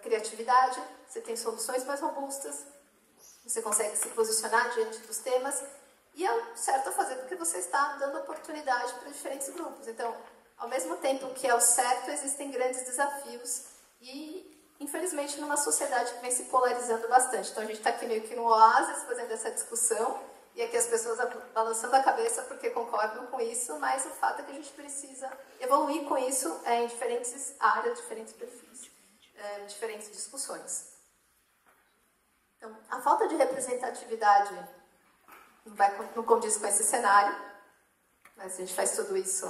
criatividade, você tem soluções mais robustas, você consegue se posicionar diante dos temas. E é o certo a fazer porque você está dando oportunidade para diferentes grupos. Então, ao mesmo tempo que é o certo, existem grandes desafios e, infelizmente, numa sociedade que vem se polarizando bastante. Então, a gente está aqui meio que no oásis fazendo essa discussão e aqui as pessoas balançando a cabeça porque concordam com isso, mas o fato é que a gente precisa evoluir com isso em diferentes áreas, diferentes perfis, diferentes discussões. Então, a falta de representatividade não condiz com esse cenário, mas a gente faz tudo isso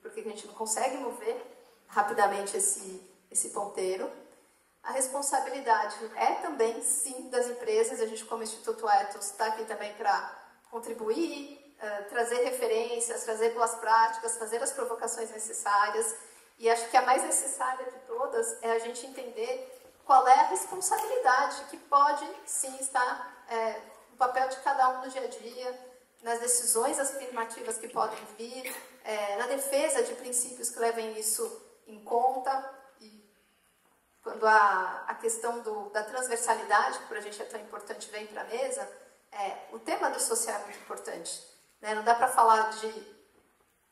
porque a gente não consegue mover rapidamente esse ponteiro. A responsabilidade é também, sim, das empresas. A gente, como Instituto Ethos, está aqui também para contribuir, trazer referências, trazer boas práticas, fazer as provocações necessárias. E acho que a mais necessária de todas é a gente entender qual é a responsabilidade que pode, sim, estar no papel de cada um no dia a dia, nas decisões afirmativas que podem vir, na defesa de princípios que levem isso em conta. E quando a questão da transversalidade, que para a gente é tão importante, vem para a mesa, o tema do social é muito importante. né? Não dá para falar de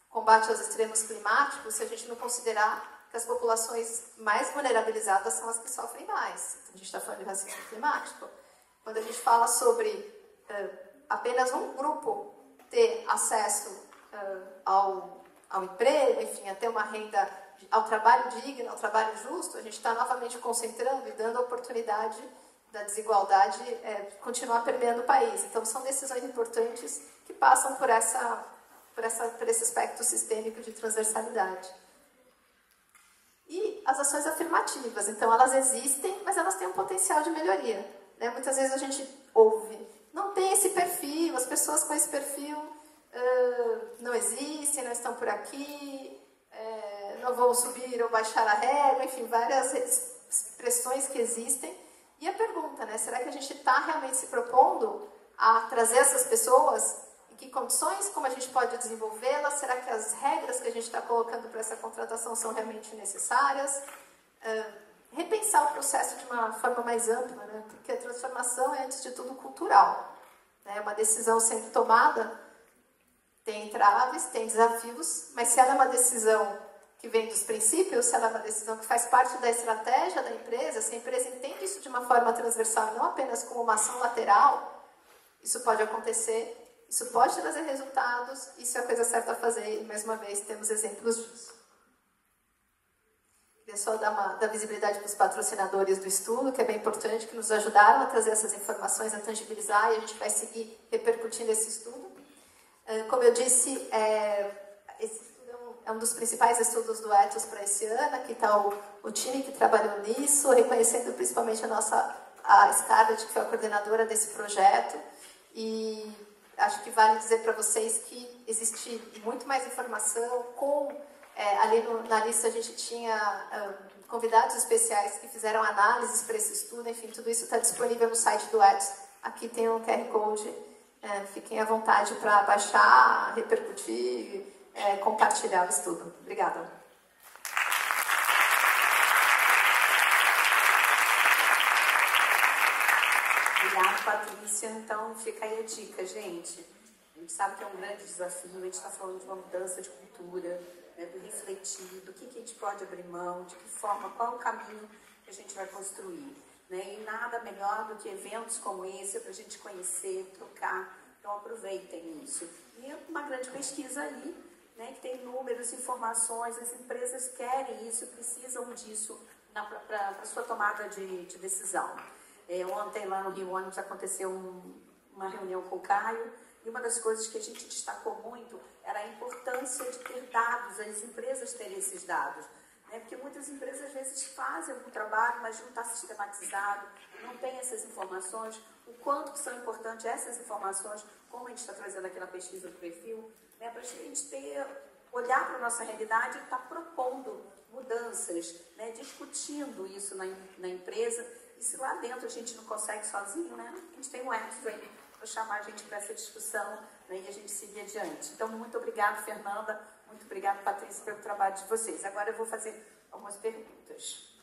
combate aos extremos climáticos se a gente não considerar que as populações mais vulnerabilizadas são as que sofrem mais. A gente está falando de racismo climático. Quando a gente fala sobre apenas um grupo ter acesso ao emprego, enfim, a ter uma renda, ao trabalho digno, ao trabalho justo, a gente está novamente concentrando e dando a oportunidade da desigualdade continuar permeando o país. Então, são decisões importantes que passam por esse aspecto sistêmico de transversalidade. E as ações afirmativas, então, elas existem, mas elas têm um potencial de melhoria, né? Muitas vezes a gente ouve, não tem esse perfil, as pessoas com esse perfil não existem, não estão por aqui, não vão subir ou baixar a régua, enfim, várias expressões que existem. E a pergunta, né, será que a gente está realmente se propondo a trazer essas pessoas? Em que condições? Como a gente pode desenvolvê-las? Será que as regras que a gente está colocando para essa contratação são realmente necessárias? Repensar o processo de uma forma mais ampla, né? Porque a transformação é, antes de tudo, cultural. Né? Uma decisão sendo tomada tem entraves, tem desafios, mas se ela é uma decisão que vem dos princípios, se ela é uma decisão que faz parte da estratégia da empresa, se a empresa entende isso de uma forma transversal e não apenas como uma ação lateral, isso pode acontecer, isso pode trazer resultados, isso é a coisa certa a fazer, e mais uma vez temos exemplos disso. Queria só dar visibilidade para os patrocinadores do estudo, que é bem importante, que nos ajudaram a trazer essas informações, a tangibilizar, e a gente vai seguir repercutindo esse estudo. Como eu disse, esse estudo é um dos principais estudos do Ethos para esse ano. Aqui está o time que trabalhou nisso, reconhecendo principalmente a Scarlett, que foi a coordenadora desse projeto. E acho que vale dizer para vocês que existe muito mais informação. Ali na lista a gente tinha convidados especiais que fizeram análises para esse estudo. Enfim, tudo isso está disponível no site do Ethos. Aqui tem um QR Code. Fiquem à vontade para baixar, repercutir, compartilhar o estudo. Obrigada. Obrigada, Patrícia. Então, fica aí a dica, gente. A gente sabe que é um grande desafio, a gente está falando de uma mudança de cultura, né, do refletir, do que a gente pode abrir mão, de que forma, qual o caminho que a gente vai construir. Né? E nada melhor do que eventos como esse para a gente conhecer, trocar. Então aproveitem isso. E uma grande pesquisa aí, né, que tem números, informações, as empresas querem isso, precisam disso para a sua tomada de decisão. Ontem lá no Rio Ônibus aconteceu uma reunião com o Caio, e uma das coisas que a gente destacou muito era a importância de ter dados, as empresas terem esses dados. Porque muitas empresas às vezes fazem algum trabalho, mas não está sistematizado, não tem essas informações, o quanto são importantes essas informações, como a gente está trazendo aqui na pesquisa do perfil, né, para a gente olhar para a nossa realidade e estar propondo mudanças, né, discutindo isso na empresa, e se lá dentro a gente não consegue sozinho, né, a gente tem um Ethos aí para chamar a gente para essa discussão, né, e a gente seguir adiante. Então, muito obrigada, Fernanda. Muito obrigada, Patrícia, pelo trabalho de vocês. Agora eu vou fazer algumas perguntas.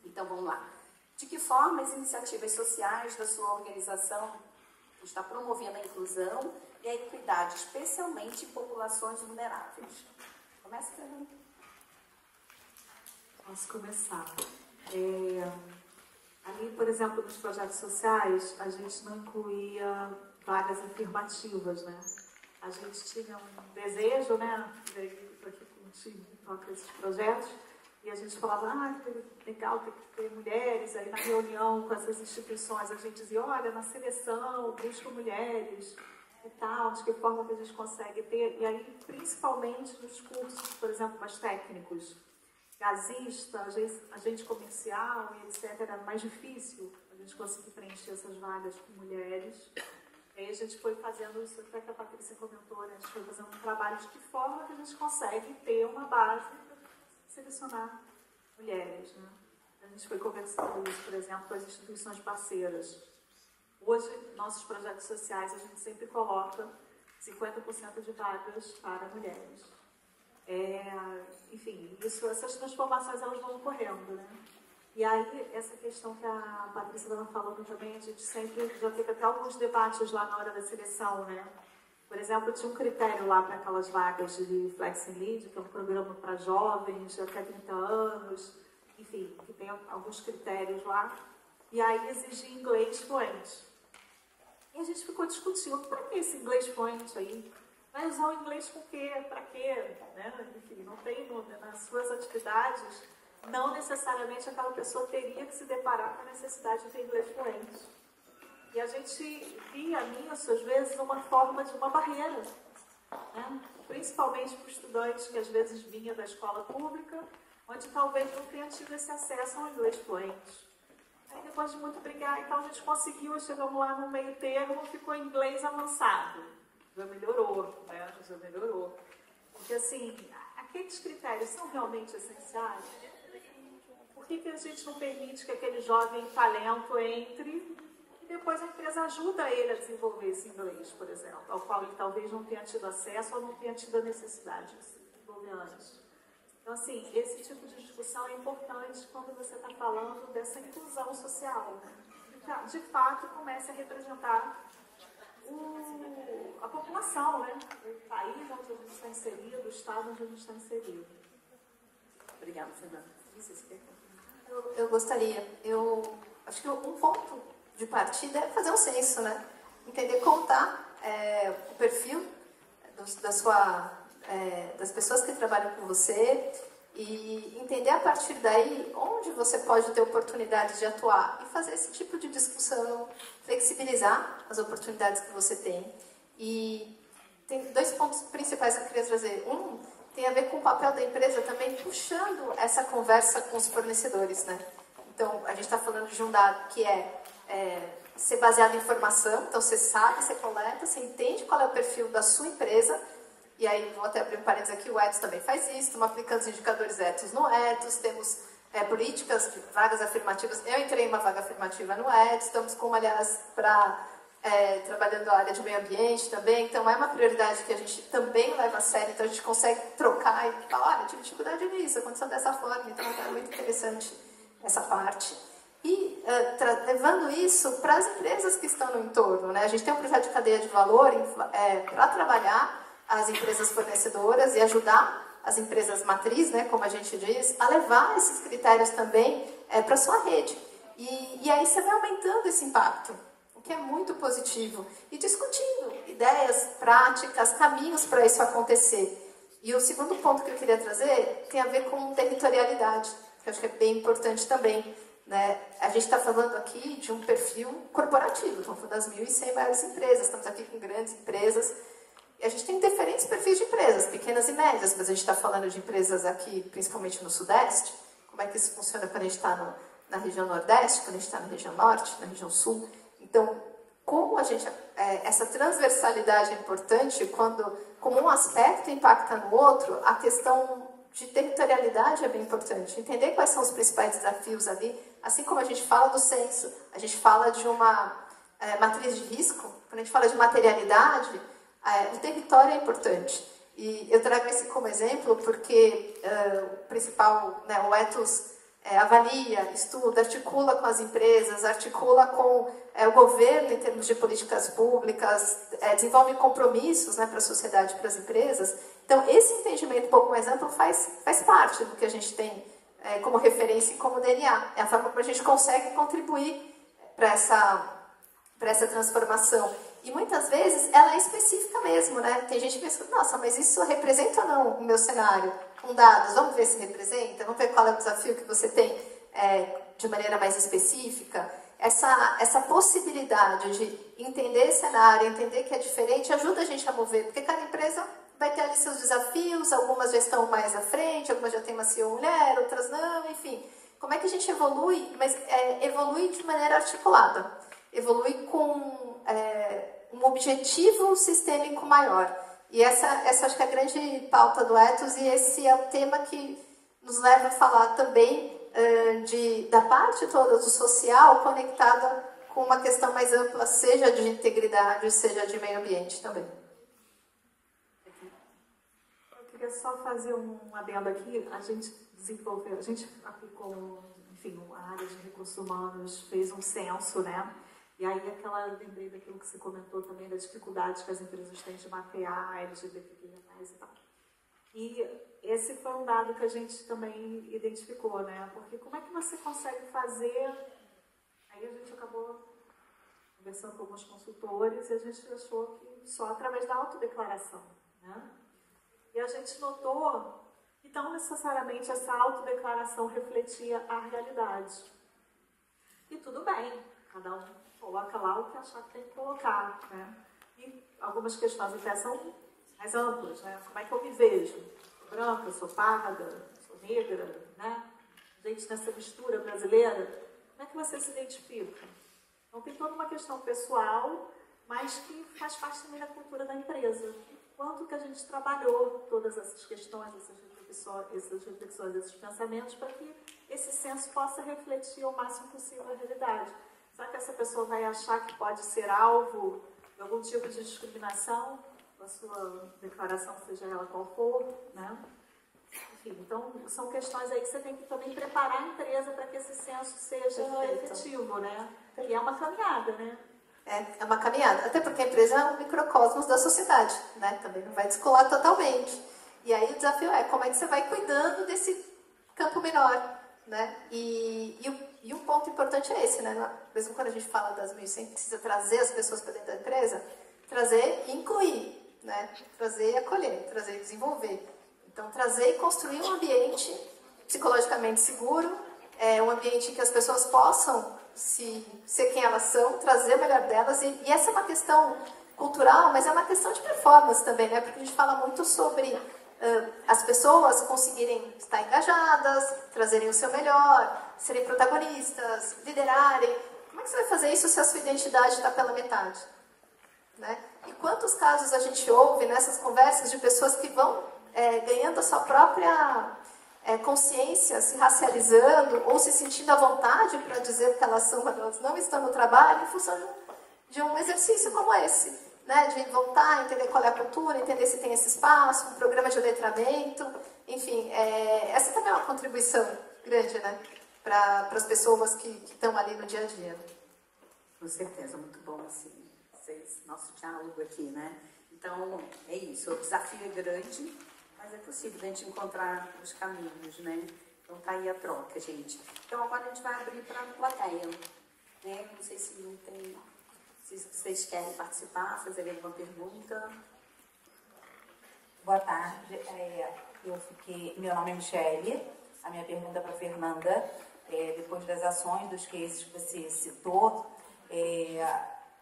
Então, vamos lá. De que forma as iniciativas sociais da sua organização está promovendo a inclusão e a equidade, especialmente em populações vulneráveis? Começa, Fernanda. Posso começar. Ali, por exemplo, nos projetos sociais, a gente não incluía vagas afirmativas, né? A gente tinha um desejo, né, aqui com o time que toca esses projetos, e a gente falava, legal, tem que ter mulheres. Aí na reunião com essas instituições, a gente dizia, olha, na seleção, busca mulheres e tal, de que forma que a gente consegue ter. E aí, principalmente nos cursos, por exemplo, mais técnicos, gasista, agente comercial e etc., era mais difícil a gente conseguir preencher essas vagas com mulheres. Aí a gente foi fazendo isso, até que a Patrícia comentou, né? A gente foi fazendo um trabalho de que forma que a gente consegue ter uma base para selecionar mulheres, né? A gente foi conversando isso, por exemplo, com as instituições parceiras. Hoje, nossos projetos sociais, a gente sempre coloca 50% de vagas para mulheres. Enfim, essas transformações elas vão ocorrendo, né? E aí, essa questão que a Patrícia estava falando também, a gente sempre já teve até alguns debates lá na hora da seleção, né? Por exemplo, tinha um critério lá para aquelas vagas de Flexi Lead, que é um programa para jovens de até 30 anos, enfim, que tem alguns critérios lá, e aí exigia inglês fluente. E a gente ficou discutindo, para que esse inglês fluente aí? Vai usar o inglês com o quê? Para quê? Né? Enfim, não tem nas suas atividades, não necessariamente aquela pessoa teria que se deparar com a necessidade de ter inglês fluente. E a gente via nisso, às vezes, uma forma de uma barreira, né? Principalmente para estudantes que às vezes vinham da escola pública, onde talvez não tenha tido esse acesso ao inglês fluente. Aí depois de muito brigar, então a gente conseguiu, chegamos lá no meio termo, ficou inglês avançado. Já melhorou, né? Já melhorou. Porque assim, aqueles critérios são realmente essenciais? Por que a gente não permite que aquele jovem talento entre e depois a empresa ajuda ele a desenvolver esse inglês, por exemplo, ao qual ele talvez não tenha tido acesso ou não tenha tido a necessidade de se desenvolver antes? Então, assim, esse tipo de discussão é importante quando você está falando dessa inclusão social, né? Que, de fato, comece a representar a população, né? O país onde a gente está inserido, o estado onde a gente está inserido. Obrigada, Fernanda. Eu gostaria. Eu acho que um ponto de partida é fazer um censo, né? Entender como está o perfil das pessoas que trabalham com você e entender a partir daí onde você pode ter oportunidade de atuar e fazer esse tipo de discussão, flexibilizar as oportunidades que você tem. E tem dois pontos principais que eu queria trazer. Um tem a ver com o papel da empresa também puxando essa conversa com os fornecedores, né? Então, a gente está falando de um dado que é ser baseado em informação, então você sabe, você coleta, você entende qual é o perfil da sua empresa, e aí vou até abrir um parênteses aqui, o Ethos também faz isso, estamos aplicando os indicadores Ethos no Ethos, temos políticas de vagas afirmativas, eu entrei em uma vaga afirmativa no Ethos, estamos com uma, aliás, trabalhando a área de meio ambiente também, então é uma prioridade que a gente também leva a sério, então a gente consegue trocar e falar, olha, tive dificuldade nisso, aconteceu dessa forma, então é muito interessante essa parte. E levando isso para as empresas que estão no entorno, né? A gente tem um projeto de cadeia de valor para trabalhar as empresas fornecedoras e ajudar as empresas matriz, né, como a gente diz, a levar esses critérios também para a sua rede. E aí você vai aumentando esse impacto, o que é muito positivo, e discutindo ideias, práticas, caminhos para isso acontecer. E o segundo ponto que eu queria trazer tem a ver com territorialidade, que eu acho que é bem importante também. Né? A gente está falando aqui de um perfil corporativo, estamos falando das 1.100 maiores empresas, estamos aqui com grandes empresas, e a gente tem diferentes perfis de empresas, pequenas e médias, mas a gente está falando de empresas aqui, principalmente no Sudeste. Como é que isso funciona quando a gente está na região Nordeste, quando a gente está na região Norte, na região Sul? Então, como essa transversalidade é importante, como um aspecto impacta no outro, a questão de territorialidade é bem importante. Entender quais são os principais desafios ali, assim como a gente fala do censo, a gente fala de uma matriz de risco, quando a gente fala de materialidade, o território é importante. E eu trago esse como exemplo porque o principal, né, o Ethos avalia, estuda, articula com as empresas, articula com o governo em termos de políticas públicas, desenvolve compromissos, né, para a sociedade, para as empresas. Então, esse entendimento um pouco mais amplo faz parte do que a gente tem como referência e como DNA. É a forma como a gente consegue contribuir para essa transformação. E muitas vezes ela é específica mesmo, né? Tem gente que pensa, nossa, mas isso representa ou não o meu cenário? Com dados, vamos ver se representa? Vamos ver qual é o desafio que você tem de maneira mais específica? Essa possibilidade de entender cenário, entender que é diferente, ajuda a gente a mover, porque cada empresa vai ter ali seus desafios, algumas já estão mais à frente, algumas já têm uma CEO mulher, outras não, enfim. Como é que a gente evolui? Mas evolui de maneira articulada, evolui com um objetivo sistêmico maior. E essa acho que é a grande pauta do Ethos, e esse é o tema que nos leva a falar também da parte toda do social conectada com uma questão mais ampla, seja de integridade, seja de meio ambiente também. Eu queria só fazer um adendo aqui. A gente aplicou, enfim, a área de recursos humanos fez um censo, né? E aí lembrei daquilo que você comentou também, da dificuldade que as empresas têm de mapear a LGBTQIA+, e tal. E esse foi um dado que a gente também identificou, né? Porque como é que você consegue fazer... Aí a gente acabou conversando com alguns consultores e a gente achou que só através da autodeclaração, né? E a gente notou que não necessariamente essa autodeclaração refletia a realidade. E tudo bem, cada um coloca lá o que achar que tem que colocar, né? E algumas questões até são mais amplas, né? Como é que eu me vejo? Sou branca, sou parda, sou negra, né? Gente, nessa mistura brasileira, como é que você se identifica? Então tem toda uma questão pessoal, mas que faz parte também da cultura da empresa. Quanto que a gente trabalhou todas essas questões, essas reflexões, esses pensamentos, para que esse senso possa refletir ao máximo possível a realidade. Será que essa pessoa vai achar que pode ser alvo de algum tipo de discriminação, a sua declaração, seja ela qual for, né? Enfim, então, são questões aí que você tem que também preparar a empresa para que esse senso seja efetivo, né? E é uma caminhada, né? É uma caminhada, até porque a empresa é um microcosmos da sociedade, né? Também não vai descolar totalmente. E aí o desafio é como é que você vai cuidando desse campo menor, né? E um ponto importante é esse, né? Mesmo quando a gente fala das 1.100, precisa trazer as pessoas para dentro da empresa, trazer e incluir, né? Trazer e acolher, trazer e desenvolver. Então, trazer e construir um ambiente psicologicamente seguro, um ambiente em que as pessoas possam ser quem elas são, trazer o melhor delas. E essa é uma questão cultural, mas é uma questão de performance também, né? Porque a gente fala muito sobre as pessoas conseguirem estar engajadas, trazerem o seu melhor, serem protagonistas, liderarem. Como é que você vai fazer isso se a sua identidade está pela metade? Né? E quantos casos a gente ouve nessas conversas de pessoas que vão ganhando a sua própria consciência, se racializando ou se sentindo à vontade para dizer que elas são quando elas não estão no trabalho, em função de um exercício como esse, né? De voltar, entender qual é a cultura, entender se tem esse espaço, um programa de letramento, enfim, essa também é uma contribuição grande, né? Para as pessoas que estão ali no dia a dia. Com certeza, muito bom assim, nosso diálogo aqui, né? Então, é isso, o desafio é grande, mas é possível a gente encontrar os caminhos, né? Então tá aí a troca, gente. Então agora a gente vai abrir para a plateia, né? Não sei se vocês querem participar, fazer alguma pergunta. Boa tarde, meu nome é Michele, a minha pergunta é para a Fernanda. Depois das ações, dos cases que você citou,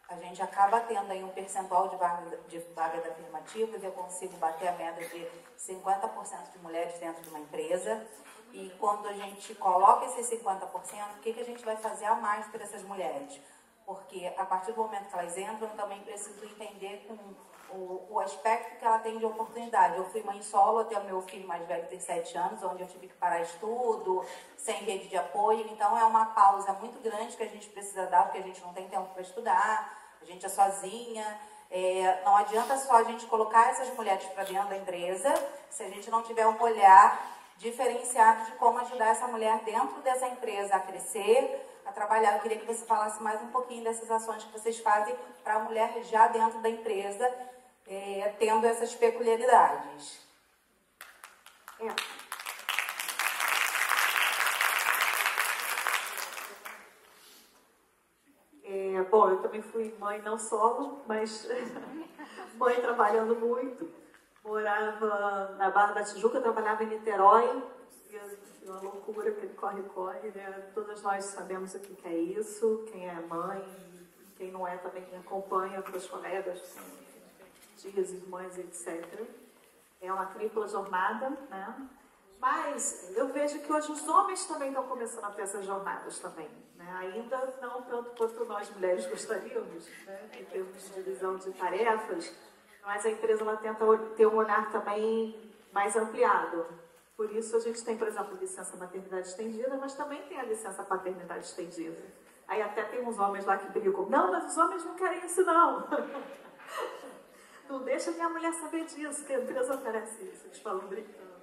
a gente acaba tendo aí um percentual de vagas afirmativas. Eu consigo bater a meta de 50% de mulheres dentro de uma empresa. E quando a gente coloca esses 50%, o que a gente vai fazer a mais para essas mulheres? Porque a partir do momento que elas entram, eu também preciso entender o aspecto que ela tem de oportunidade. Eu fui mãe solo até o meu filho mais velho ter 7 anos, onde eu tive que parar estudo, sem rede de apoio. Então é uma pausa muito grande que a gente precisa dar, porque a gente não tem tempo para estudar, a gente é sozinha. Não adianta só a gente colocar essas mulheres para dentro da empresa se a gente não tiver um olhar diferenciado de como ajudar essa mulher dentro dessa empresa a crescer, a trabalhar. Eu queria que você falasse mais um pouquinho dessas ações que vocês fazem para a mulher já dentro da empresa, tendo essas peculiaridades. Bom, eu também fui mãe não solo, mas mãe trabalhando muito. Morava na Barra da Tijuca, trabalhava em Niterói. E uma loucura, aquele corre-corre, né? Todas nós sabemos o que é isso, quem é mãe, quem não é também acompanha com os colegas, tias, irmãs, etc. É uma tripla jornada, né? Mas eu vejo que hoje os homens também estão começando a ter essas jornadas também, né? Ainda não tanto quanto nós mulheres gostaríamos, né? Em termos de divisão de tarefas, mas a empresa ela tenta ter um olhar também mais ampliado. Por isso a gente tem, por exemplo, licença maternidade estendida, mas também tem a licença paternidade estendida. Aí até tem uns homens lá que brigam, não, mas os homens não querem isso não. Não deixa minha mulher saber disso, que a empresa oferece isso, eles falam brincando.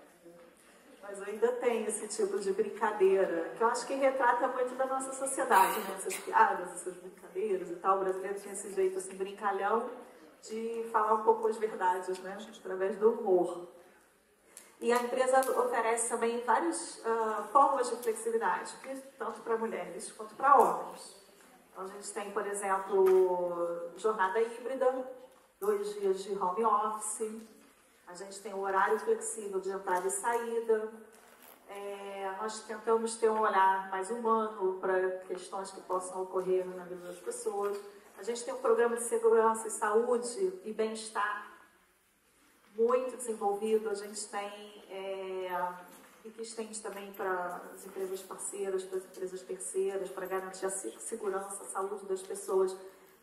mas ainda tem esse tipo de brincadeira, que eu acho que retrata muito da nossa sociedade, né? Essas piadas, essas brincadeiras e tal. O brasileiro tinha esse jeito assim, brincalhão, de falar um pouco as verdades, né? Através do humor. E a empresa oferece também várias formas de flexibilidade, tanto para mulheres quanto para homens. Então, a gente tem, por exemplo, jornada híbrida, 2 dias de home office. A gente tem um horário flexível de entrada e saída. Nós tentamos ter um olhar mais humano para questões que possam ocorrer na vida das pessoas. A gente tem um programa de segurança e saúde e bem-estar muito desenvolvido. A gente tem e que estende também para as empresas parceiras, para as empresas terceiras, para garantir a segurança, a saúde das pessoas.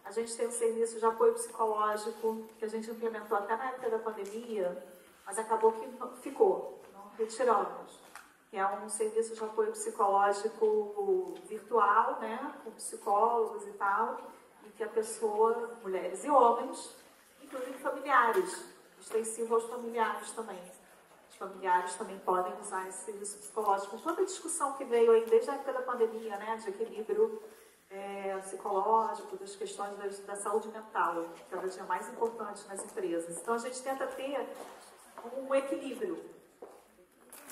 A gente tem um serviço de apoio psicológico que a gente implementou até na época da pandemia, mas acabou que não ficou, não retiramos. Que é um serviço de apoio psicológico virtual, né, com psicólogos e tal, e que a pessoa, mulheres e homens, inclusive familiares, extensivo aos familiares também. Os familiares também podem usar esse serviço psicológico. Toda a discussão que veio aí desde a época da pandemia, né, de equilíbrio psicológico, das questões da saúde mental, cada dia mais importante nas empresas. Então, a gente tenta ter um equilíbrio.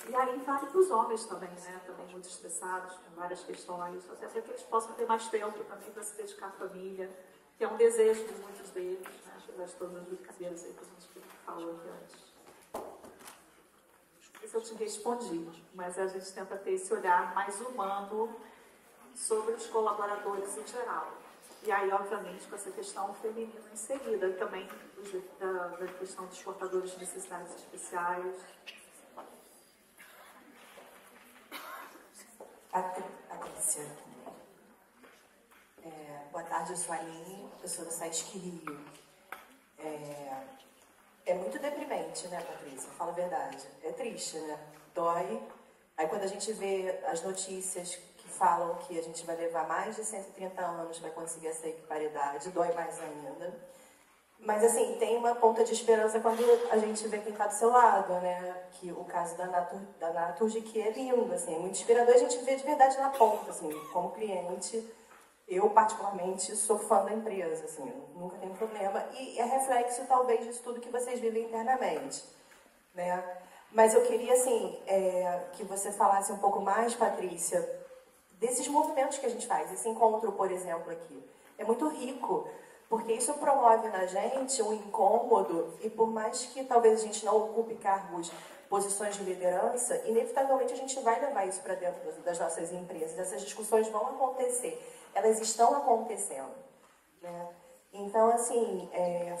E aí vale para os homens também, né? Também muito estressados, com várias questões, até para que eles possam ter mais tempo também para se dedicar à família, que é um desejo de muitos deles, né? Apesar de todas as brincadeiras aí que a gente falou aqui antes. Isso eu te respondi, mas a gente tenta ter esse olhar mais humano sobre os colaboradores em geral. E aí, obviamente, com essa questão feminina inserida também, da questão dos portadores de necessidades especiais. Patrícia. Boa tarde, eu sou a Aline, eu sou do SESC Rio. É muito deprimente, né, Patrícia? Fala a verdade. É triste, né? Dói. Aí quando a gente vê as notícias que falam que a gente vai levar mais de 130 anos para conseguir essa equiparidade, dói mais ainda. Mas, assim, tem uma ponta de esperança quando a gente vê quem está do seu lado, né? Que o caso da Naturgy, que é lindo, assim, é muito inspirador. A gente vê de verdade na ponta, assim, como cliente. Eu, particularmente, sou fã da empresa, assim, nunca tenho problema. E é reflexo, talvez, disso tudo que vocês vivem internamente, né? Mas eu queria, assim, que você falasse um pouco mais, Patrícia, desses movimentos que a gente faz. Esse encontro, por exemplo, aqui, é muito rico, porque isso promove na gente um incômodo, e por mais que talvez a gente não ocupe cargos, posições de liderança, inevitavelmente a gente vai levar isso para dentro das nossas empresas. Essas discussões vão acontecer, elas estão acontecendo, né? Então, assim,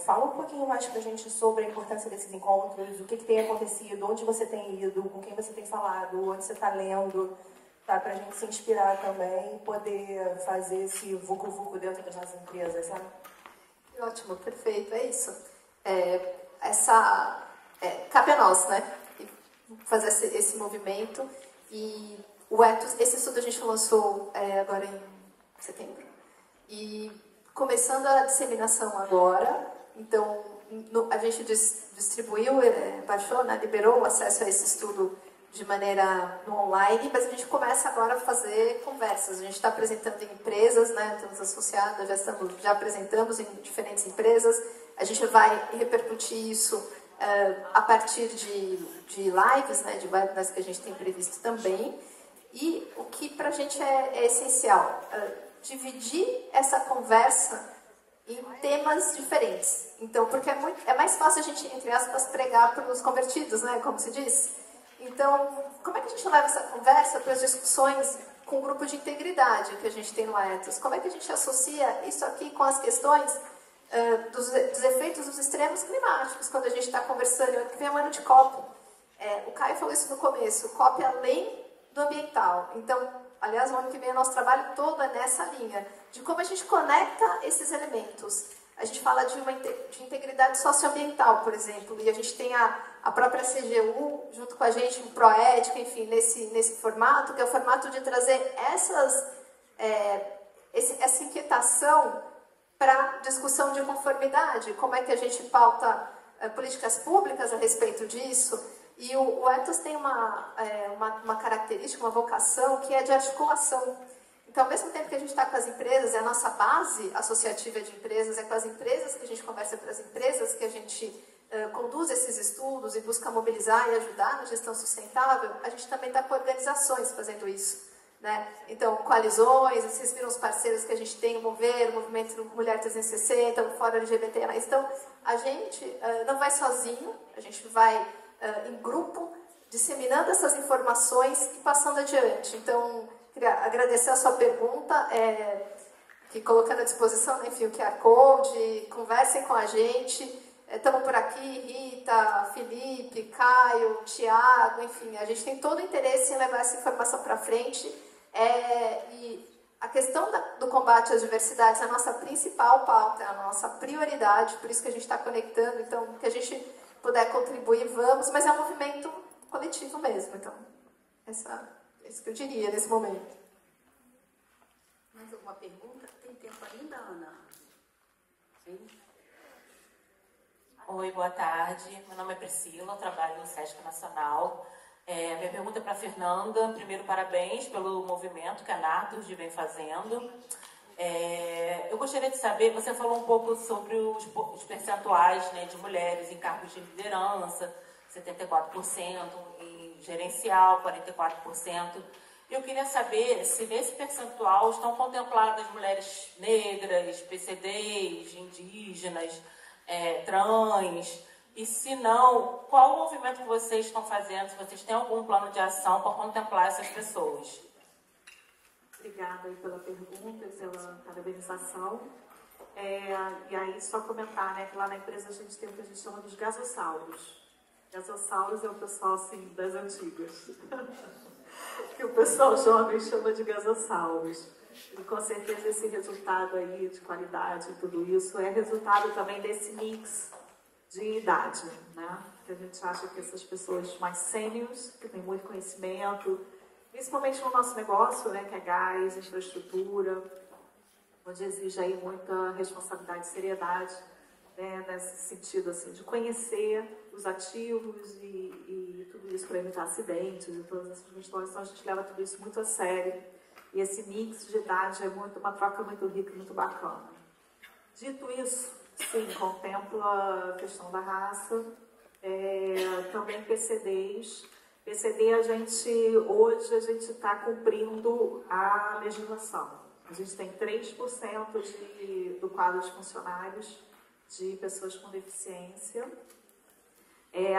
fala um pouquinho mais para a gente sobre a importância desses encontros, o que tem acontecido, onde você tem ido, com quem você tem falado, onde você está lendo, tá? Para a gente se inspirar também e poder fazer esse vucu-vucu dentro das nossas empresas, sabe? Ótimo, perfeito, é isso. Cabe a nós, né? Fazer esse movimento. E o Ethos, esse estudo a gente lançou agora em setembro. E começando a disseminação agora, então a gente distribuiu, baixou, né, liberou o acesso a esse estudo de maneira no online, mas a gente começa agora a fazer conversas. A gente está apresentando em empresas, né, estamos associados, já apresentamos em diferentes empresas. A gente vai repercutir isso a partir de lives, né, de webinars que a gente tem previsto também. E o que para a gente é essencial, dividir essa conversa em temas diferentes. Então, porque é mais fácil a gente, entre aspas, pregar para os convertidos, né, como se diz. Então, como é que a gente leva essa conversa para as discussões com o grupo de integridade que a gente tem no Ethos? Como é que a gente associa isso aqui com as questões dos efeitos dos extremos climáticos, quando a gente está conversando, que vem um ano de COP. O Caio falou isso no começo, o COP é além do ambiental. Então, aliás, o ano que vem o nosso trabalho todo é nessa linha, de como a gente conecta esses elementos. A gente fala de integridade socioambiental, por exemplo, e a gente tem a própria CGU junto com a gente, um Proética, enfim, nesse formato, que é o formato de trazer essa inquietação para discussão de conformidade, como é que a gente pauta políticas públicas a respeito disso. E o ethos tem uma característica, uma vocação que é de articulação. Então, ao mesmo tempo que a gente está com as empresas, é a nossa base associativa de empresas, é com as empresas que a gente conversa para as empresas, que a gente conduz esses estudos e busca mobilizar e ajudar na gestão sustentável, a gente também está com organizações fazendo isso. Né? Então, coalizões, vocês viram os parceiros que a gente tem, o Mover, o Movimento Mulher 360, o Fórum LGBT. Então, a gente não vai sozinho, a gente vai em grupo, disseminando essas informações e passando adiante. Então, queria agradecer a sua pergunta, que colocando à disposição, enfim, o QR Code, conversem com a gente. Estamos por aqui, Rita, Felipe, Caio, Tiago, enfim, a gente tem todo o interesse em levar essa informação para frente. E a questão do combate às diversidades é a nossa principal pauta, é a nossa prioridade, por isso que a gente está conectando. Então, que a gente puder contribuir, vamos, mas é um movimento coletivo mesmo. Então, é isso que eu diria nesse momento. Mais alguma pergunta? Tem tempo ainda, Ana? Sim. Oi, boa tarde. Meu nome é Priscila, eu trabalho no Sesc Nacional. Minha pergunta é para a Fernanda. Primeiro, parabéns pelo movimento que a Natos vem fazendo. Eu gostaria de saber, você falou um pouco sobre os percentuais, né, de mulheres em cargos de liderança, 74%, em gerencial, 44%. Eu queria saber se nesse percentual estão contempladas mulheres negras, PCDs, indígenas, trans, e se não, qual o movimento que vocês estão fazendo, se vocês têm algum plano de ação para contemplar essas pessoas? Obrigada aí pela pergunta e pela parabenização. E aí, só comentar, né, que lá na empresa a gente tem o que a gente chama dos gasossauros. Gasossauros é o pessoal, assim, das antigas. Que o pessoal jovem chama de gasossauros. E com certeza esse resultado aí de qualidade e tudo isso é resultado também desse mix de idade, né? Que a gente acha que essas pessoas mais sêniores, que têm muito conhecimento, principalmente no nosso negócio, né, que é gás, infraestrutura, onde exige aí muita responsabilidade e seriedade, né, nesse sentido assim, de conhecer os ativos e tudo isso para evitar acidentes e todas essas questões. Então a gente leva tudo isso muito a sério. E esse mix de idade é uma troca muito rica, muito bacana. Dito isso, sim, contempla a questão da raça, também PCDs. PCD, hoje a gente está cumprindo a legislação. A gente tem 3% do quadro de funcionários de pessoas com deficiência.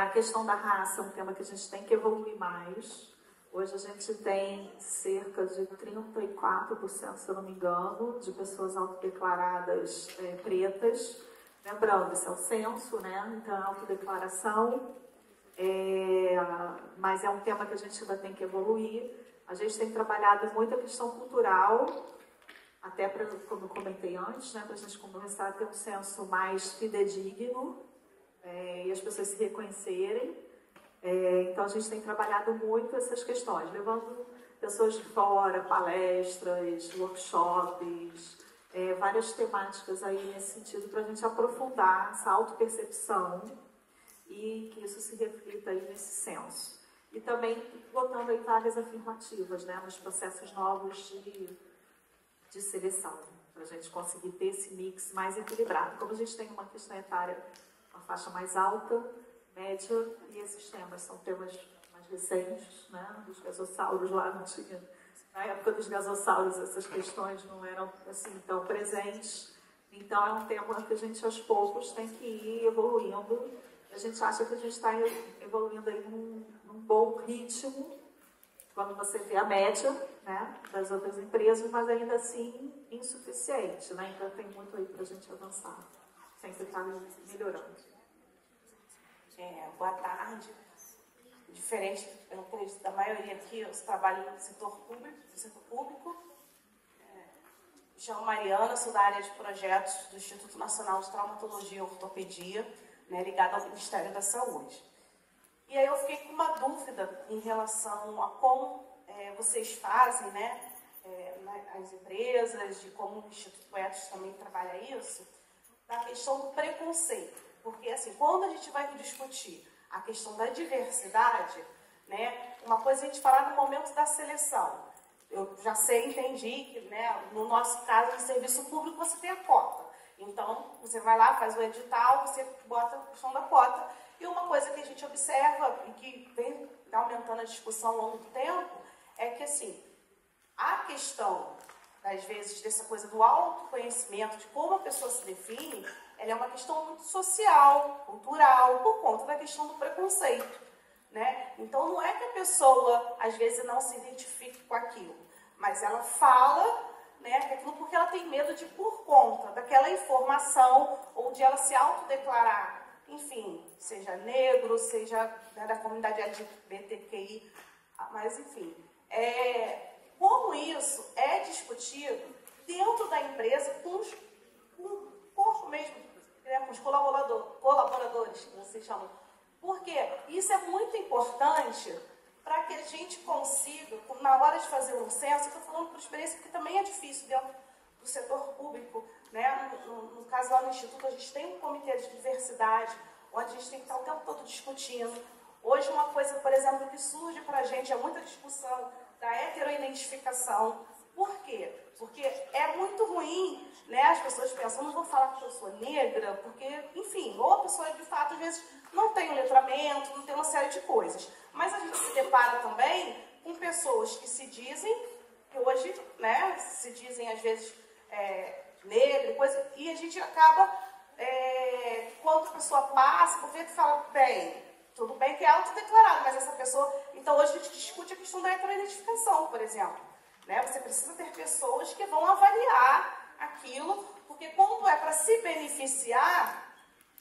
A questão da raça é um tema que a gente tem que evoluir mais. Hoje a gente tem cerca de 34%, se eu não me engano, de pessoas autodeclaradas pretas. Lembrando, isso é o censo, né? Então é autodeclaração. Mas é um tema que a gente ainda tem que evoluir. A gente tem trabalhado muito a questão cultural, até como eu comentei antes, né? Para a gente começar a ter um censo mais fidedigno e as pessoas se reconhecerem. Então a gente tem trabalhado muito essas questões, levando pessoas de fora, palestras, workshops, várias temáticas aí nesse sentido para a gente aprofundar essa autopercepção e que isso se reflita aí nesse censo. E também botando aí vagas afirmativas, né, nos processos novos de seleção, para a gente conseguir ter esse mix mais equilibrado. Como a gente tem uma questão etária, uma faixa mais alta, média, e esses temas são temas mais recentes, né? Dos gasossauros lá não tinha, na época dos gasossauros essas questões não eram assim tão presentes, então é um tema que a gente aos poucos tem que ir evoluindo. A gente acha que a gente está evoluindo aí num bom ritmo, quando você vê a média, né, das outras empresas, mas ainda assim insuficiente, né? Então tem muito aí para a gente avançar, sempre está melhorando. Boa tarde. Diferente, eu acredito, da maioria aqui, eu trabalho no setor público. Me chamo Mariana, sou da área de projetos do Instituto Nacional de Traumatologia e Ortopedia, né, ligado ao Ministério da Saúde. E aí eu fiquei com uma dúvida em relação a como vocês fazem, né, as empresas, de como o Instituto Ethos também trabalha isso, na questão do preconceito. Porque, assim, quando a gente vai discutir a questão da diversidade, né? Uma coisa a gente falar no momento da seleção. Eu já sei, entendi que, né, no nosso caso de serviço público você tem a cota. Então, você vai lá, faz o edital, você bota a questão da cota. E uma coisa que a gente observa e que vem aumentando a discussão ao longo do tempo é que, assim, a questão, às vezes, dessa coisa do autoconhecimento, de como a pessoa se define, ela é uma questão muito social, cultural, por conta da questão do preconceito, né? Então, não é que a pessoa, às vezes, não se identifique com aquilo, mas ela fala, né, aquilo porque ela tem medo de, por conta daquela informação, ou de ela se autodeclarar, enfim, seja negro, seja, né, da comunidade LGBTQI, mas, enfim, como isso é discutido dentro da empresa com o corpo mesmo, né, com os colaboradores, que vocês chamam. Porque isso é muito importante para que a gente consiga, na hora de fazer um censo, eu estou falando por experiência, porque também é difícil dentro do setor público, né? No caso lá no Instituto, a gente tem um comitê de diversidade, onde a gente tem que estar o tempo todo discutindo. Hoje, uma coisa, por exemplo, que surge para a gente é muita discussão da heteroidentificação. Por quê? Porque é muito ruim, né? As pessoas pensam, não vou falar que eu sou negra, porque, enfim, ou a pessoa, de fato, às vezes não tem um letramento, não tem uma série de coisas. Mas a gente se depara também com pessoas que se dizem, que hoje, né, se dizem, às vezes, negra, coisa, e a gente acaba, quando a pessoa passa, por ver que fala, bem, tudo bem que é autodeclarado, mas essa pessoa... Então, hoje a gente discute a questão da heteroidentificação, por exemplo. Né? Você precisa ter pessoas que vão avaliar aquilo, porque quando é para se beneficiar,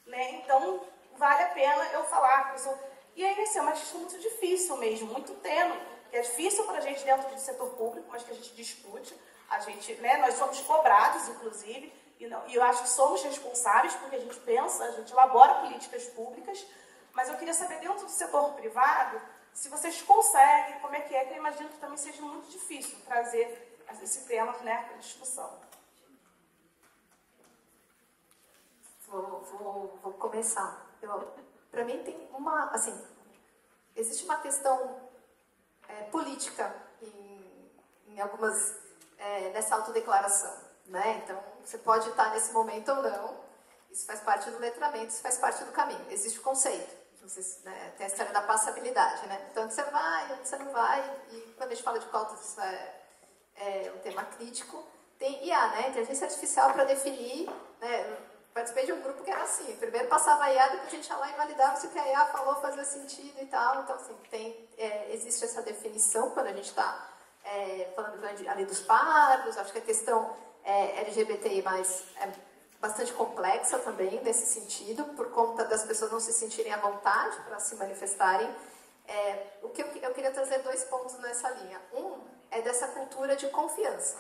né, então vale a pena eu falar com a pessoa. E aí, assim, é uma questão muito difícil mesmo, muito tênue, que é difícil para a gente dentro do setor público, mas que a gente discute. A gente, né, nós somos cobrados, inclusive, e eu acho que somos responsáveis, porque a gente pensa, a gente elabora políticas públicas, mas eu queria saber, dentro do setor privado, se vocês conseguem, como é que eu imagino que também seja muito difícil trazer esse tema, né, para discussão. Vou começar. Para mim tem existe uma questão política em algumas, nessa autodeclaração, né? Então, você pode estar nesse momento ou não, isso faz parte do letramento, isso faz parte do caminho, existe o conceito. Vocês, né, tem a história da passabilidade, né? Então, onde você vai, onde você não vai, e quando a gente fala de cotas, isso é um tema crítico. Tem IA, né? Inteligência artificial para definir, né? Participei de um grupo que era assim, primeiro passava a IA, depois a gente ia lá e validava se o que a IA falou fazia sentido e tal. Então, assim, existe essa definição quando a gente está falando ali dos pardos. Acho que a questão LGBTI+, bastante complexa também, nesse sentido, por conta das pessoas não se sentirem à vontade para se manifestarem. O que eu queria trazer 2 pontos nessa linha. Um é dessa cultura de confiança.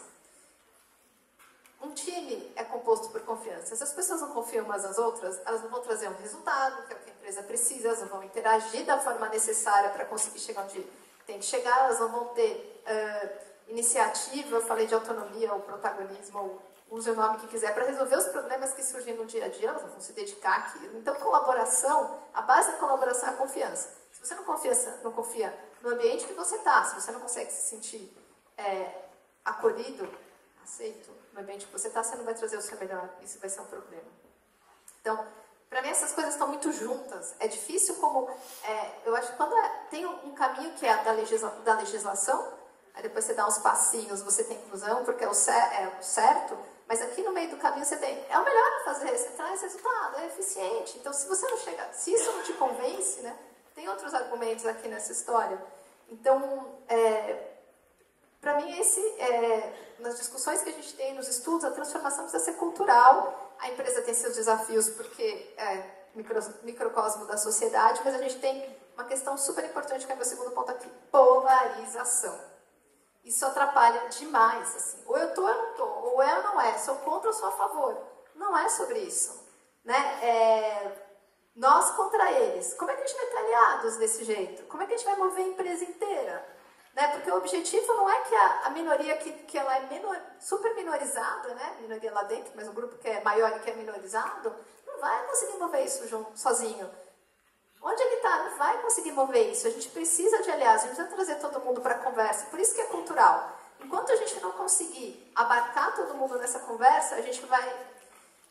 Um time é composto por confiança. Se as pessoas não confiam umas nas outras, elas não vão trazer um resultado, que é o que a empresa precisa, elas não vão interagir da forma necessária para conseguir chegar onde tem que chegar, elas não vão ter iniciativa, eu falei de autonomia ou protagonismo, ou use o nome que quiser, para resolver os problemas que surgem no dia a dia, elas vão se dedicar àquilo. Então, colaboração, a base da colaboração é a confiança. Se você não confia no ambiente que você está, se você não consegue se sentir acolhido, aceito no ambiente que você está, você não vai trazer o seu melhor, isso vai ser um problema. Então, para mim, essas coisas estão muito juntas. É difícil como... eu acho que quando tem um caminho que é da legislação, aí depois você dá uns passinhos, você tem inclusão, porque é o certo, mas aqui no meio do caminho você tem... É o melhor a fazer, você traz resultado, é eficiente. Então, se você não chega... Se isso não te convence, né? Tem outros argumentos aqui nessa história. Então, para mim, nas discussões que a gente tem, nos estudos, a transformação precisa ser cultural. A empresa tem seus desafios porque microcosmo da sociedade, mas a gente tem uma questão super importante, que é o meu segundo ponto aqui, polarização. Isso atrapalha demais, assim. Ou eu tô ou eu não tô, ou é ou não é, sou contra ou sou a favor. Não é sobre isso, né? Nós contra eles. Como é que a gente vai estar aliados desse jeito? Como é que a gente vai mover a empresa inteira? Né? Porque o objetivo não é que a minoria que ela é super minorizada, né? Minoria lá dentro, mas um grupo que é maior e que é minorizado, não vai conseguir mover isso sozinho. Onde ele está? Não vai conseguir mover isso. A gente precisa de aliados, a gente precisa trazer todo mundo para a conversa. Por isso que é cultural. Enquanto a gente não conseguir abarcar todo mundo nessa conversa, a gente vai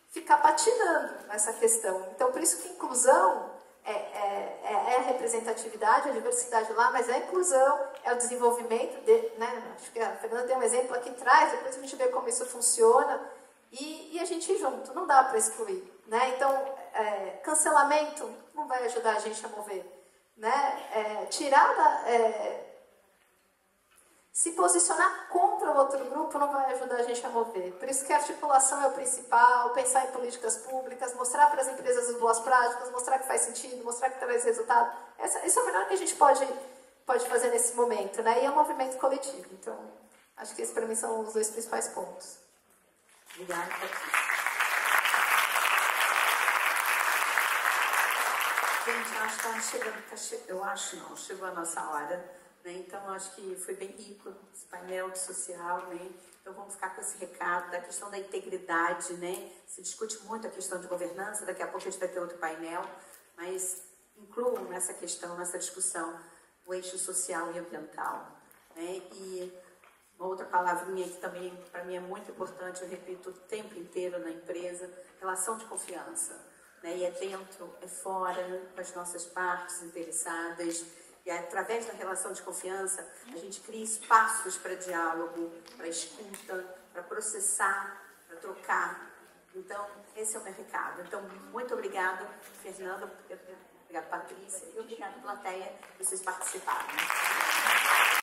ficar patinando nessa questão. Então, por isso que inclusão é a representatividade, a diversidade lá, mas a inclusão é o desenvolvimento, né? Acho que a Fernanda deu um exemplo aqui atrás, depois a gente vê como isso funciona, e a gente ir junto, não dá para excluir. Né? Então, cancelamento não vai ajudar a gente a mover. Né? Se posicionar contra o outro grupo não vai ajudar a gente a mover. Por isso que a articulação é o principal, pensar em políticas públicas, mostrar para as empresas as boas práticas, mostrar que faz sentido, mostrar que traz resultado. Isso é o melhor que a gente pode fazer nesse momento. Né? E é um movimento coletivo. Então, acho que esses para mim são os 2 principais pontos. Obrigada, Patrícia. Gente, acho que chegou a nossa hora. Né? Então, acho que foi bem rico esse painel social, né? Então, vamos ficar com esse recado da questão da integridade, né? Se discute muito a questão de governança, daqui a pouco a gente vai ter outro painel, mas incluam nessa questão, nessa discussão, o eixo social e ambiental. Né? E uma outra palavrinha que também, para mim, é muito importante, eu repito o tempo inteiro na empresa, relação de confiança. Né? E é dentro, é fora, com as nossas partes interessadas. E através da relação de confiança, a gente cria espaços para diálogo, para escuta, para processar, para trocar. Então, esse é o meu recado. Então, muito obrigada, Fernanda, obrigada, Patrícia, e obrigada, plateia, por vocês participarem.